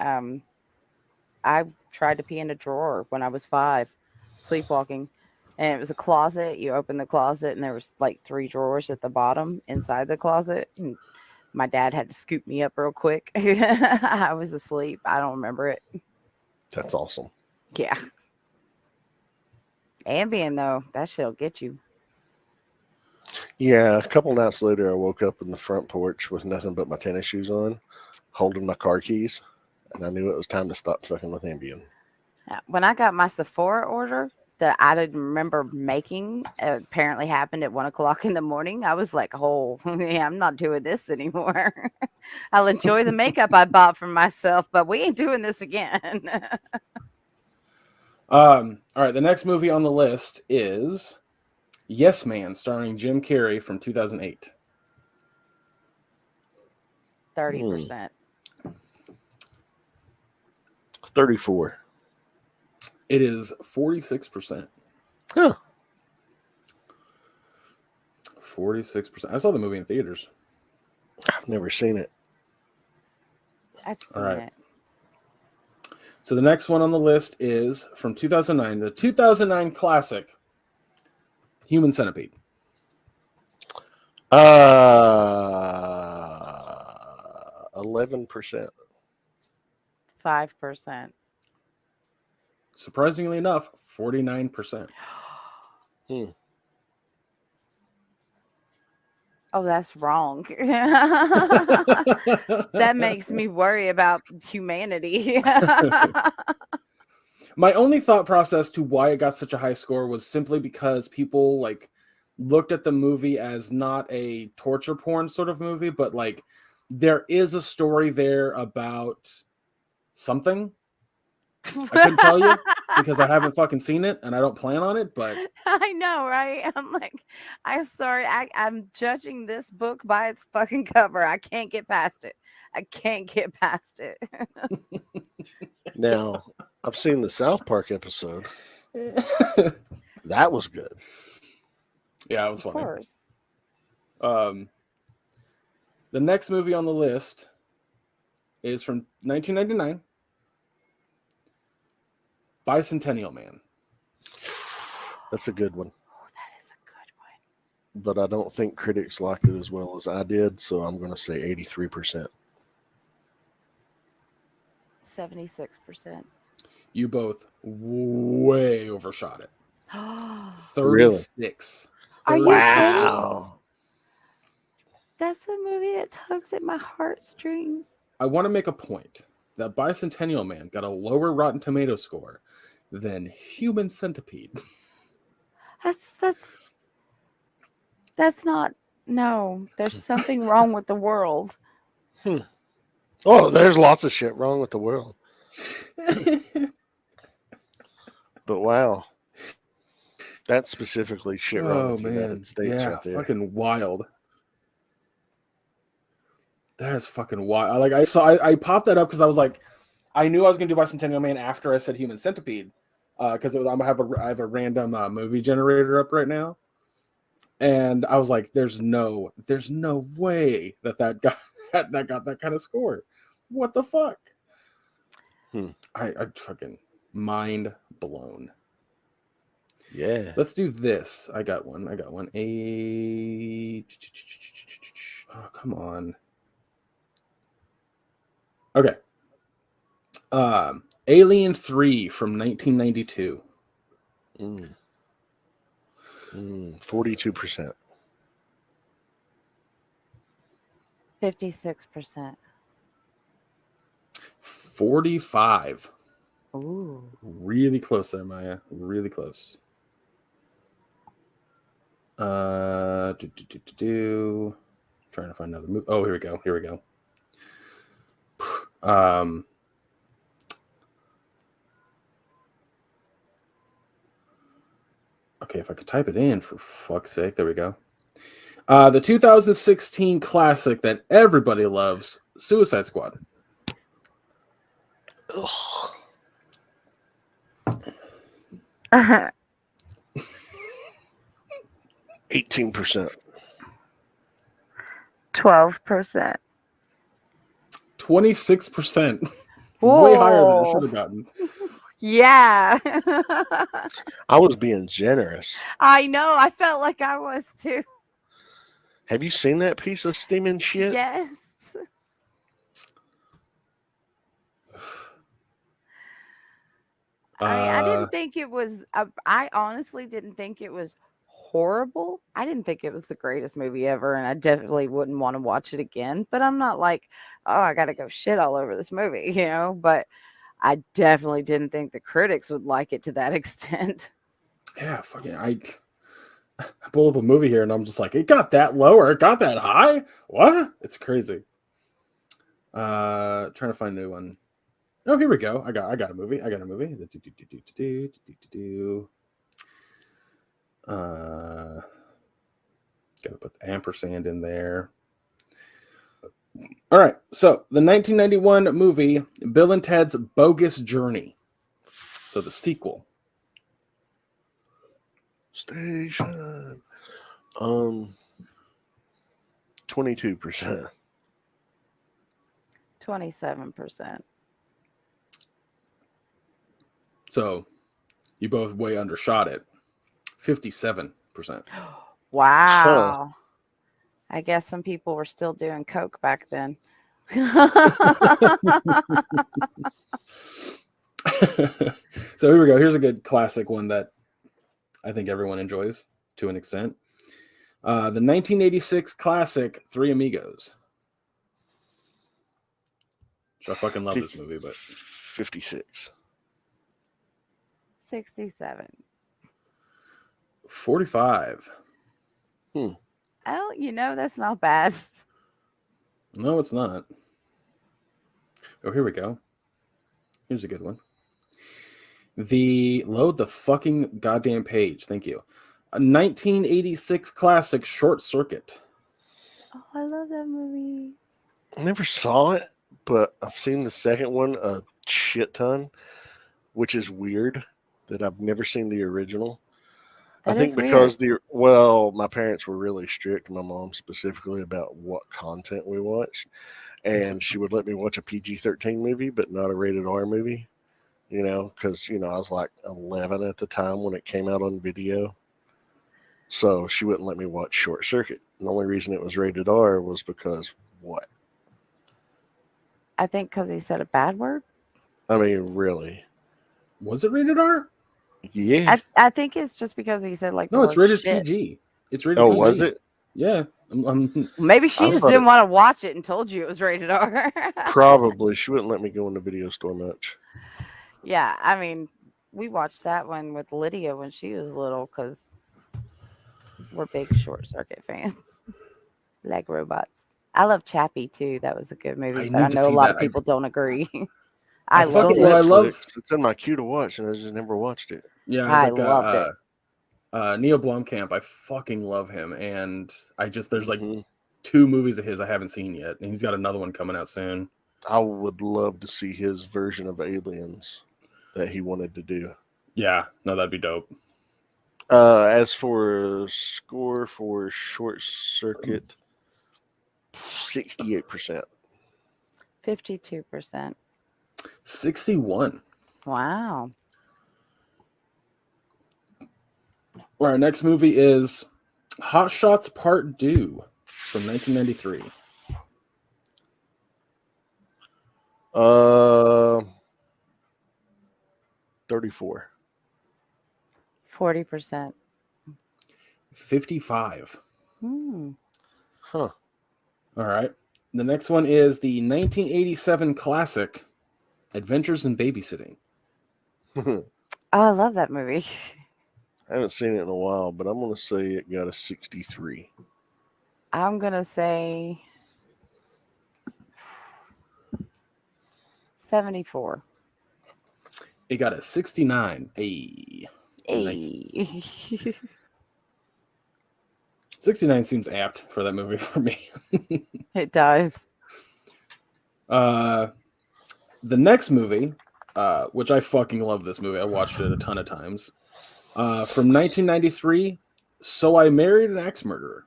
I tried to pee in a drawer when I was 5, sleepwalking, and it was a closet. You open the closet, and there was like 3 drawers at the bottom inside the closet. And my dad had to scoop me up real quick. I was asleep. I don't remember it. That's awesome. Yeah. Ambien, though, that shit'll get you. Yeah, a couple nights later, I woke up in the front porch with nothing but my tennis shoes on, holding my car keys, and I knew it was time to stop fucking with Ambien. When I got my Sephora order that I didn't remember making, apparently happened at 1:00 in the morning. I was like, "Oh, yeah, I'm not doing this anymore. I'll enjoy the makeup I bought for myself, but we ain't doing this again." All right. The next movie on the list is Yes Man, starring Jim Carrey from 2008. 30%. 34. It is 46%. Huh. 46%. I saw the movie in theaters. I've never seen it. I've seen All right. it. So the next one on the list is from 2009, the 2009 classic, Human Centipede. 11%. 5%. Surprisingly enough, 49%. Oh, that's wrong. That makes me worry about humanity. My only thought process to why it got such a high score was simply because people like looked at the movie as not a torture porn sort of movie, but like there is a story there about something. I couldn't tell you because I haven't fucking seen it and I don't plan on it, but I know, right? I'm like, I'm sorry. I'm judging this book by its fucking cover. I can't get past it. I can't get past it. Now, I've seen the South Park episode. That was good. Yeah, it was Of funny. course. The next movie on the list is from 1999, Bicentennial Man. That's a good one. Oh, that is a good one. But I don't think critics liked it as well as I did, so I'm going to say 83%. 76%. You both way overshot it. Really? 36. Are you 36. Wow. That's a movie that tugs at my heartstrings. I want to make a point that Bicentennial Man got a lower Rotten Tomato score than Human Centipede. That's not. No, there's something wrong with the world. Oh, there's lots of shit wrong with the world. But wow. That's specifically shit wrong with the United States right there. Fucking wild. That's fucking wild. Like I popped that up because I was like, I knew I was gonna do Bicentennial Man after I said Human Centipede, because I have a random movie generator up right now, and I was like, there's no way that got that kind of score. What the fuck? I fucking mind blown. Yeah. Let's do this. I got one. Oh, come on. Okay. Alien 3 from 1992. 42%. 56%. 45. Ooh. Really close there, Maya. Really close. Trying to find another movie. Oh, here we go. Okay, if I could type it in, for fuck's sake. There we go. The 2016 classic that everybody loves, Suicide Squad. Ugh. 18%. 12%. 26%. Whoa. Way higher than it should have gotten. Yeah. I was being generous. I know. I felt like I was too. Have you seen that piece of steaming shit? Yes. I didn't think it was. I honestly didn't think it was horrible. I didn't think it was the greatest movie ever, and I definitely wouldn't want to watch it again. But I'm not like, oh, I got to go shit all over this movie, you know. But I definitely didn't think the critics would like it to that extent. Yeah, fucking. I pull up a movie here, and I'm just like, it got that low or it got that high? What? It's crazy. Trying to find a new one. Oh, here we go. I got a movie. Gotta put the ampersand in there. All right. So the 1991 movie Bill and Ted's Bogus Journey. So the sequel. Station. 22%. 27%. So you both way undershot it. 57%. Wow. I guess some people were still doing coke back then. So here we go. Here's a good classic one that I think everyone enjoys to an extent. The 1986 classic Three Amigos. So I fucking love this movie, but 56. 67. 45. Oh, that's not bad. No, it's not. Oh, here we go. Here's a good one. Load the fucking goddamn page. Thank you. A 1986 classic Short Circuit. Oh, I love that movie. I never saw it, but I've seen the second one a shit ton, which is weird that I've never seen the original. That I think is because my parents were really strict, my mom specifically, about what content we watched. And she would let me watch a PG-13 movie, but not a rated R movie, because, I was like 11 at the time when it came out on video. So she wouldn't let me watch Short Circuit. And the only reason it was rated R was because what? I think because he said a bad word. I mean, really? Was it rated R? Yeah. I think it's just because he said no, it's rated PG. It's rated PG. Was it? Yeah. Maybe she just didn't want to watch it and told you it was rated R. Probably. She wouldn't let me go in the video store much. Yeah, I mean, we watched that one with Lydia when she was little because we're big Short Circuit fans. Like robots. I love Chappie too. That was a good movie, but I know a lot of people don't agree. I love it. It's in my queue to watch, and I just never watched it. Yeah, I loved it. Neil Blomkamp, I fucking love him, and there's like 2 movies of his I haven't seen yet, and he's got another one coming out soon. I would love to see his version of Aliens that he wanted to do. Yeah, no, that'd be dope. As for score for Short Circuit, 68%. 52%. 61. Wow. Our next movie is Hot Shots Part 2 from 1993. Uh, 34. 40%. 55. Huh. All right. The next one is the 1987 classic Adventures in Babysitting. Oh, I love that movie. I haven't seen it in a while, but I'm going to say it got a 63. I'm going to say 74. It got a 69. Nice. Hey. 69 seems apt for that movie for me. It does. The next movie, which I fucking love this movie. I watched it a ton of times. From 1993, So I Married an Axe Murderer.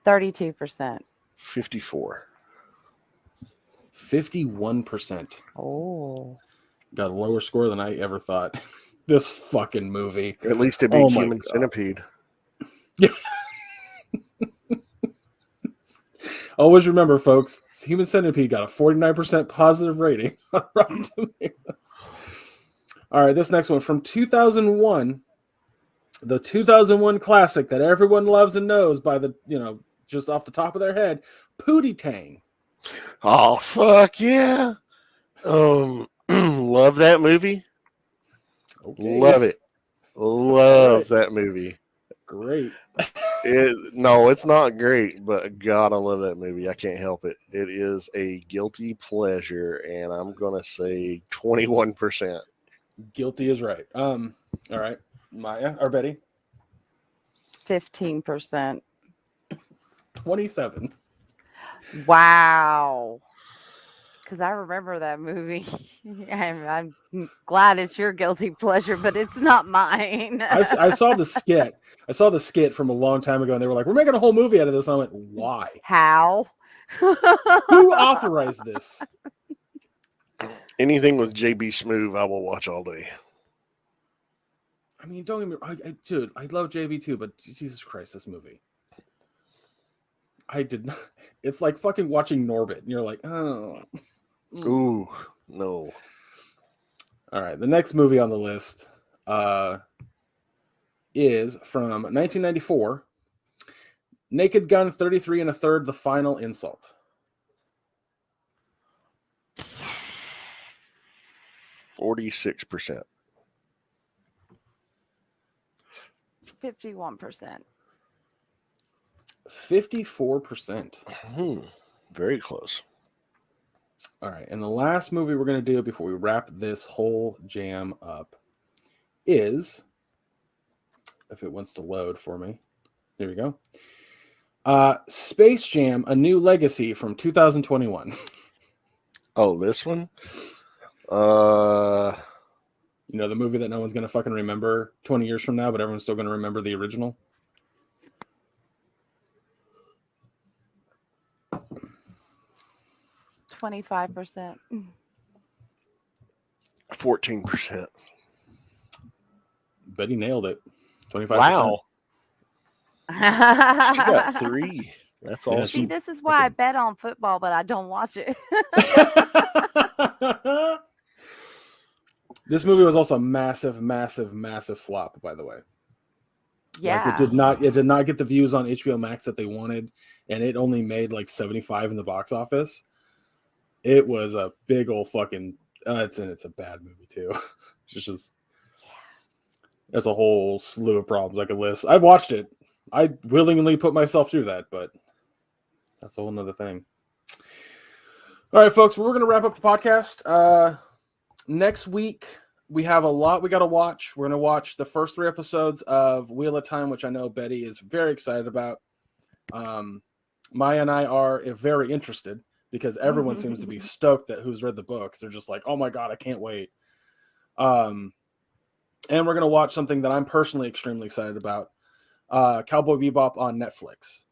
32%. 54. 51%. Oh. Got a lower score than I ever thought. This fucking movie. At least it beat Oh my Human God. Centipede. Yeah. Always remember, folks, Human Centipede got a 49% positive rating on Rotten Tomatoes. All right, this next one from 2001, the 2001 classic that everyone loves and knows by the, just off the top of their head, Pootie Tang. Oh, fuck yeah. Love that movie. Okay. Love it. Love right. that movie. Great. No, it's not great, but God, I love that movie. I can't help it. It is a guilty pleasure, and I'm going to say 21%. Guilty is right. All right. Maya or Betty? 15%. 27. Wow. Because I remember that movie. I'm glad it's your guilty pleasure, but it's not mine. I saw the skit. I saw the skit from a long time ago, and they were like, "We're making a whole movie out of this." And I went, "Why? How? Who authorized this?" Anything with JB Smoove, I will watch all day. I mean, don't get me, dude. I love JB too, but Jesus Christ, this movie. I did not. It's like fucking watching Norbit, and you're like, oh. Ooh, no. All right, the next movie on the list is from 1994. Naked Gun 33 1/3, The Final Insult. 46%. 51%. 54%. Very close. All right, and the last movie we're going to do before we wrap this whole jam up is, if it wants to load for me, there we go. Space Jam: A New Legacy from 2021. Oh, this one? The movie that no one's going to fucking remember 20 years from now, but everyone's still going to remember the original. 25%. 14%. Betty nailed it. 25%. Wow. She got 3. That's awesome. See, this is why I bet on football, but I don't watch it. This movie was also a massive, massive, massive flop, by the way. Yeah. Like it did not get the views on HBO Max that they wanted, and it only made like 75 in the box office. It was a big old fucking it's a bad movie too. It's just there's a whole slew of problems I could list. I've watched it. I willingly put myself through that, but that's a whole nother thing. All right, folks, we're gonna wrap up the podcast. Next week we have a lot we got to watch. We're going to watch the first 3 episodes of Wheel of Time, which I know Betty is very excited about. Maya and I are very interested because everyone seems to be stoked that who's read the books. They're just like, oh my God, I can't wait. And we're going to watch something that I'm personally extremely excited about. Cowboy Bebop on Netflix.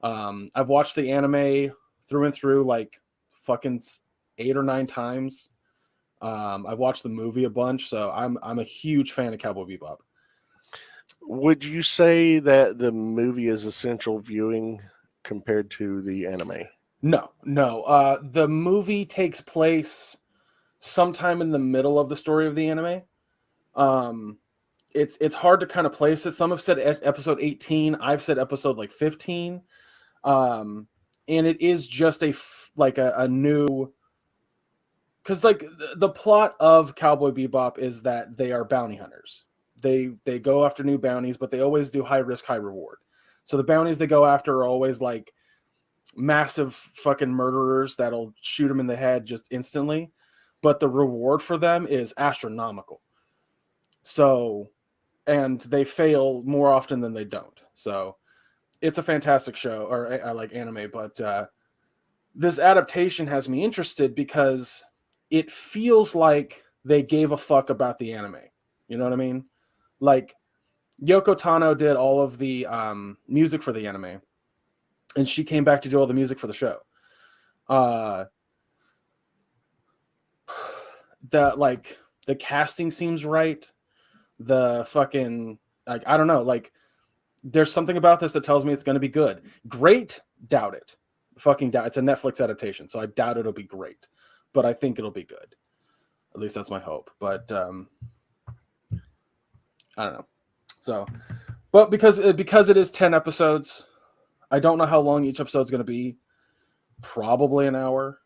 I've watched the anime through and through like fucking 8 or 9 times. I've watched the movie a bunch, so I'm a huge fan of Cowboy Bebop. Would you say that the movie is essential viewing compared to the anime? No. The movie takes place sometime in the middle of the story of the anime. It's hard to kind of place it. Some have said episode 18. I've said episode like 15. And it is just a new, because like the plot of Cowboy Bebop is that they are bounty hunters. They go after new bounties, but they always do high risk, high reward. So the bounties they go after are always like massive fucking murderers that'll shoot them in the head just instantly. But the reward for them is astronomical. So, and they fail more often than they don't. So it's a fantastic show, or I like anime, but this adaptation has me interested because it feels like they gave a fuck about the anime. You know what I mean? Like Yoko Tano did all of the music for the anime, and she came back to do all the music for the show. The casting seems right. The fucking, like, I don't know, like there's something about this that tells me it's going to be good. Great? Doubt it. Fucking doubt. It's a Netflix adaptation, so I doubt it'll be great, but I think it'll be good. At least that's my hope. But I don't know. So, but because it is 10 episodes, I don't know how long each episode's going to be. Probably an hour,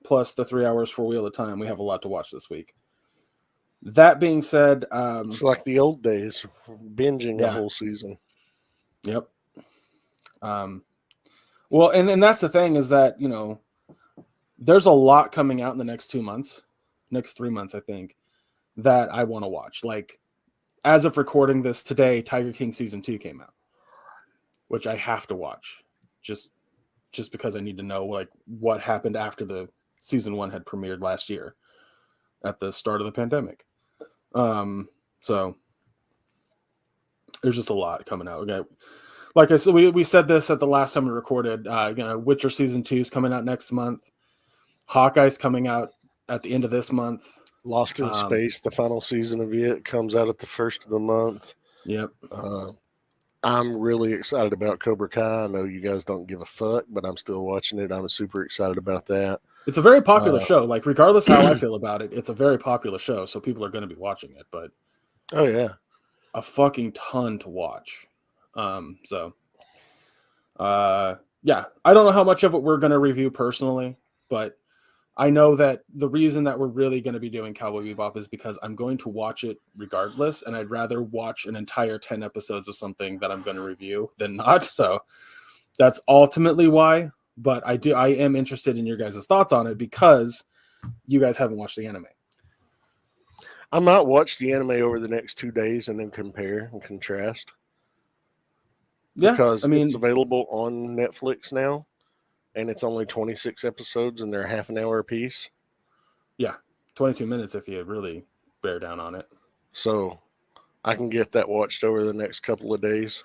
plus the 3 hours for Wheel of Time. We have a lot to watch this week. That being said, it's like the old days, binging a whole season. Yep. Well, and that's the thing is that, you know, there's a lot coming out in the next 2 months, next 3 months, I think, that I want to watch. Like, as of recording this today, Tiger King season 2 came out, which I have to watch just because I need to know like what happened after the season 1 had premiered last year at the start of the pandemic. So there's just a lot coming out. Okay. Like I said, we said this at the last time we recorded, Witcher season 2 is coming out next month. Hawkeye's coming out at the end of this month. Lost in Space, the final season of it, comes out at the first of the month. Yep. I'm really excited about Cobra Kai. I know you guys don't give a fuck, but I'm still watching it. I'm super excited about that. It's a very popular show. Like, regardless how I feel about it, it's a very popular show, so people are going to be watching it. But oh yeah, a fucking ton to watch. Yeah, I don't know how much of it we're going to review personally, but I know that the reason that we're really going to be doing Cowboy Bebop is because I'm going to watch it regardless, and I'd rather watch an entire 10 episodes of something that I'm going to review than not. So that's ultimately why. But I am interested in your guys' thoughts on it because you guys haven't watched the anime. I might watch the anime over the next 2 days and then compare and contrast. Yeah, because I mean, it's available on Netflix now, and it's only 26 episodes, and they're half an hour a piece. Yeah, 22 minutes if you really bear down on it. So I can get that watched over the next couple of days.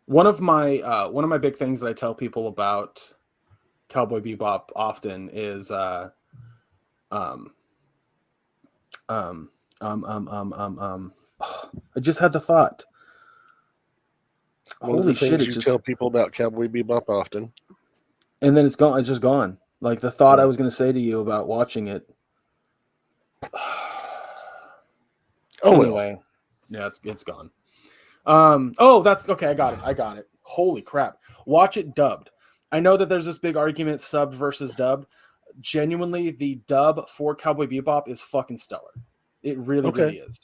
One of my big things that I tell people about Cowboy Bebop often is I just had the thought. One of the things you tell people about Cowboy Bebop often. And then it's gone. It's just gone. Like the thought I was going to say to you about watching it. Anyway, yeah, it's gone. That's okay. I got it. Holy crap. Watch it dubbed. I know that there's this big argument, subbed versus dubbed. Genuinely, the dub for Cowboy Bebop is fucking stellar. It really, really is.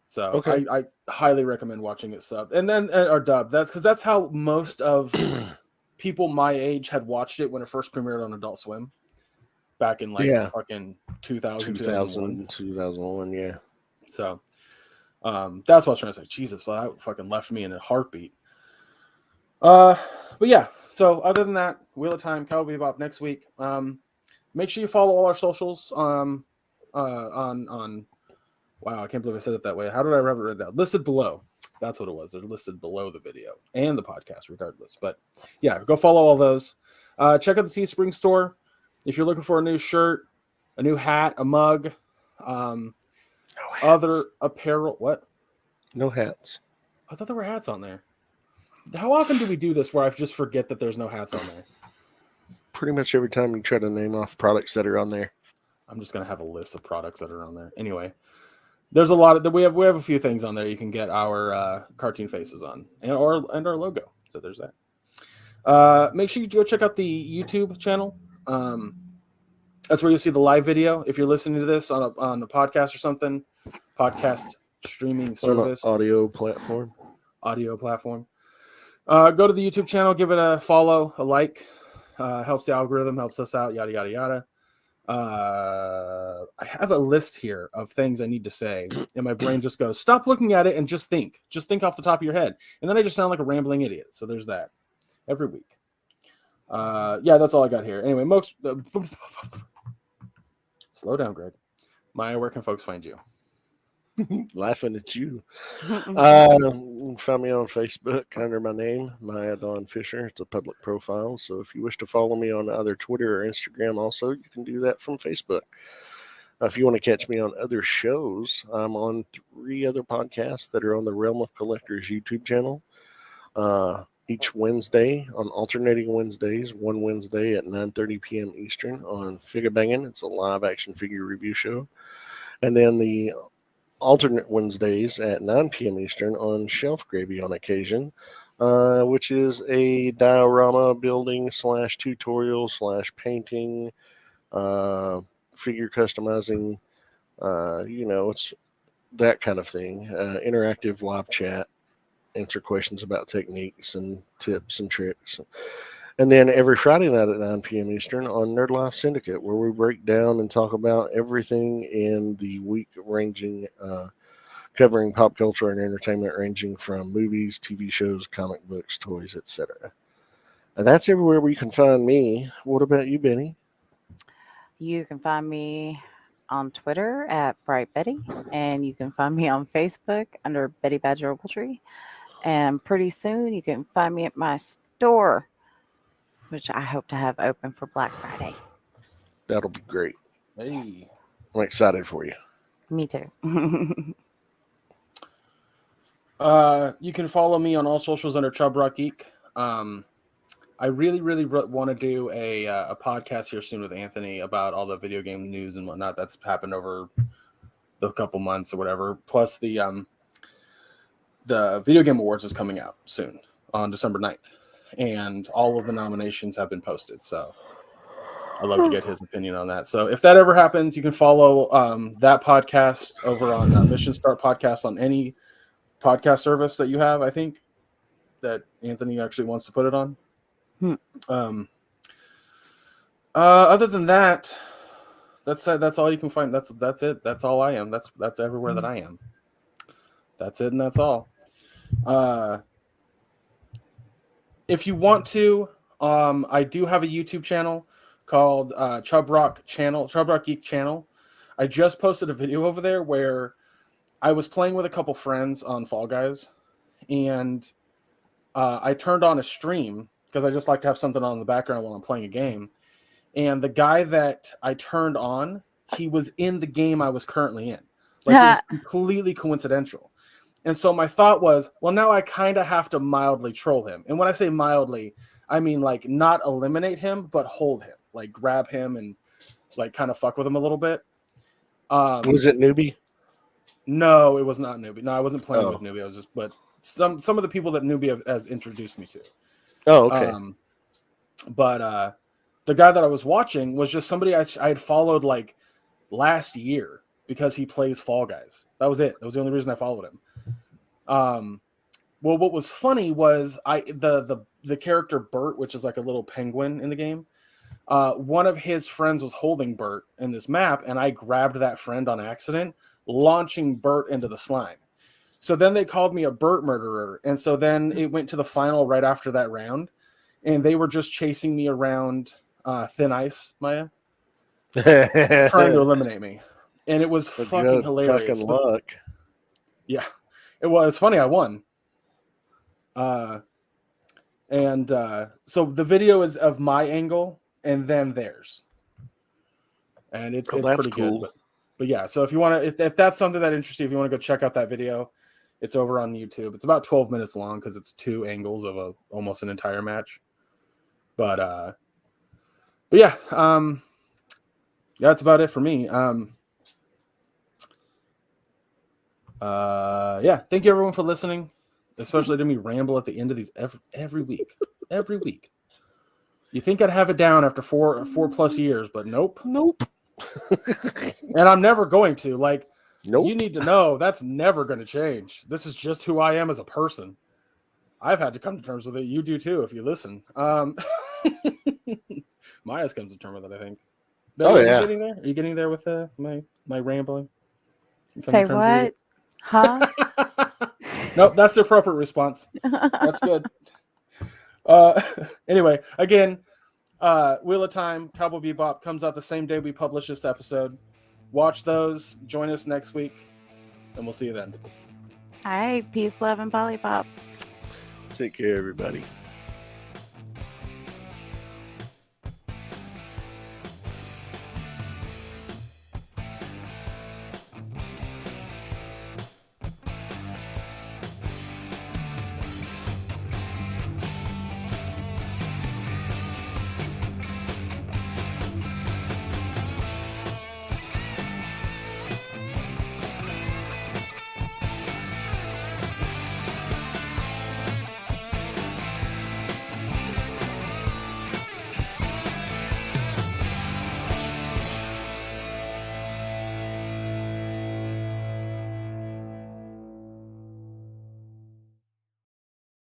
So I highly recommend watching it subbed and then or dubbed. That's how most of people my age had watched it when it first premiered on Adult Swim back in fucking 2001. Yeah. So that's what I was trying to say. Jesus, well, that fucking left me in a heartbeat. But yeah. So other than that, Wheel of Time, Cowboy Bebop next week. Make sure you follow all our socials on wow, I can't believe I said it that way. How did I have it written down? Listed below. That's what it was. They're listed below the video and the podcast, regardless. But yeah, go follow all those. Check out the Teespring store if you're looking for a new shirt, a new hat, a mug, other apparel. What? No hats. I thought there were hats on there. How often do we do this where I just forget that there's no hats on there? pretty much every time you try to name off products that are on there. I'm just gonna have a list of products that are on there. Anyway, there's a lot of we have a few things on there you can get our cartoon faces on and our logo. So there's that. Make sure you go check out the YouTube channel. That's where you'll see the live video. If you're listening to this on a podcast or something, podcast streaming service, audio platform. Go to the YouTube channel, give it a follow, a like. Helps the algorithm, helps us out, yada yada yada. I have a list here of things I need to say, and my brain just goes, stop looking at it and just think off the top of your head, and then I just sound like a rambling idiot. So there's that every week. Yeah, that's all I got here. Anyway, slow down, Greg. Maya, where can folks find you? Laughing at you. You can find me on Facebook under my name, Maya Dawn Fisher. It's a public profile, so if you wish to follow me on either Twitter or Instagram also, you can do that from Facebook. If you want to catch me on other shows, I'm on 3 other podcasts that are on the Realm of Collectors YouTube channel. Each Wednesday, on alternating Wednesdays, one Wednesday at 9:30 p.m. Eastern on Figure Bangin'. It's a live action figure review show. And then the alternate Wednesdays at 9 p.m. Eastern on Shelf Gravy on occasion, which is a diorama building / tutorial / painting, figure customizing, it's that kind of thing. Interactive live chat, answer questions about techniques and tips and tricks. And then every Friday night at 9 p.m. Eastern on Nerd Life Syndicate, where we break down and talk about everything in the week ranging, covering pop culture and entertainment ranging from movies, TV shows, comic books, toys, etc. And that's everywhere where you can find me. What about you, Benny? You can find me on Twitter at Bright Betty, and you can find me on Facebook under Betty Badger Ogletree. And pretty soon you can find me at my store, which I hope to have open for Black Friday. That'll be great. Hey, I'm excited for you. Me too. You can follow me on all socials under Chub Rock Geek. I really want to do a podcast here soon with Anthony about all the video game news and whatnot that's happened over the couple months or whatever. Plus the Video Game Awards is coming out soon on December 9th. And all of the nominations have been posted. So I'd love to get his opinion on that. So if that ever happens, you can follow that podcast over on Mission Start Podcast on any podcast service that you have, I think, that Anthony actually wants to put it on. Other than that, that's all you can find. That's it. That's all I am. That's everywhere that I am. That's it, and that's all. If you want to, I do have a YouTube channel called Chub Rock Geek Channel. I just posted a video over there where I was playing with a couple friends on Fall Guys, and I turned on a stream because I just like to have something on in the background while I'm playing a game. And the guy that I turned on, he was in the game I was currently in. Like, it was completely coincidental. And so my thought was, well, now I kind of have to mildly troll him. And when I say mildly, I mean like not eliminate him, but hold him, like grab him and like kind of fuck with him a little bit. Was it Newbie? No, it was not Newbie. No, I wasn't playing with Newbie. I was just, but some of the people that Newbie has introduced me to. Oh, okay. But the guy that I was watching was just somebody I had followed like last year because he plays Fall Guys. That was it. That was the only reason I followed him. Well, what was funny was the character Bert, which is like a little penguin in the game. One of his friends was holding Bert in this map, and I grabbed that friend on accident, launching Bert into the slime. So then they called me a Bert murderer, and so then it went to the final right after that round, and they were just chasing me around thin ice, Maya, trying to eliminate me, and it was fucking hilarious. Fucking luck. Yeah, it was funny. I won. So the video is of my angle and then theirs, and it's pretty cool. Good. But yeah, so if you want to, if that's something that interests you, if you want to go check out that video, it's over on YouTube. It's about 12 minutes long because it's 2 angles of almost an entire match. But But yeah, that's about it for me. Yeah, thank you everyone for listening, especially to me ramble at the end of these every week. Every week. You think I'd have it down after four plus years, but nope. And I'm never going to. Like, you need to know that's never going to change. This is just who I am as a person. I've had to come to terms with it. You do too if you listen. Maya's comes to terms with it, I think. Oh, yeah. Are you getting there with my rambling? Say what? Huh? Nope, that's the appropriate response. That's good. Anyway, again, Wheel of Time, Cowboy Bebop comes out the same day we publish this episode. Watch those. Join us next week, and we'll see you then. All right. Peace, love, and polypops. Take care, everybody.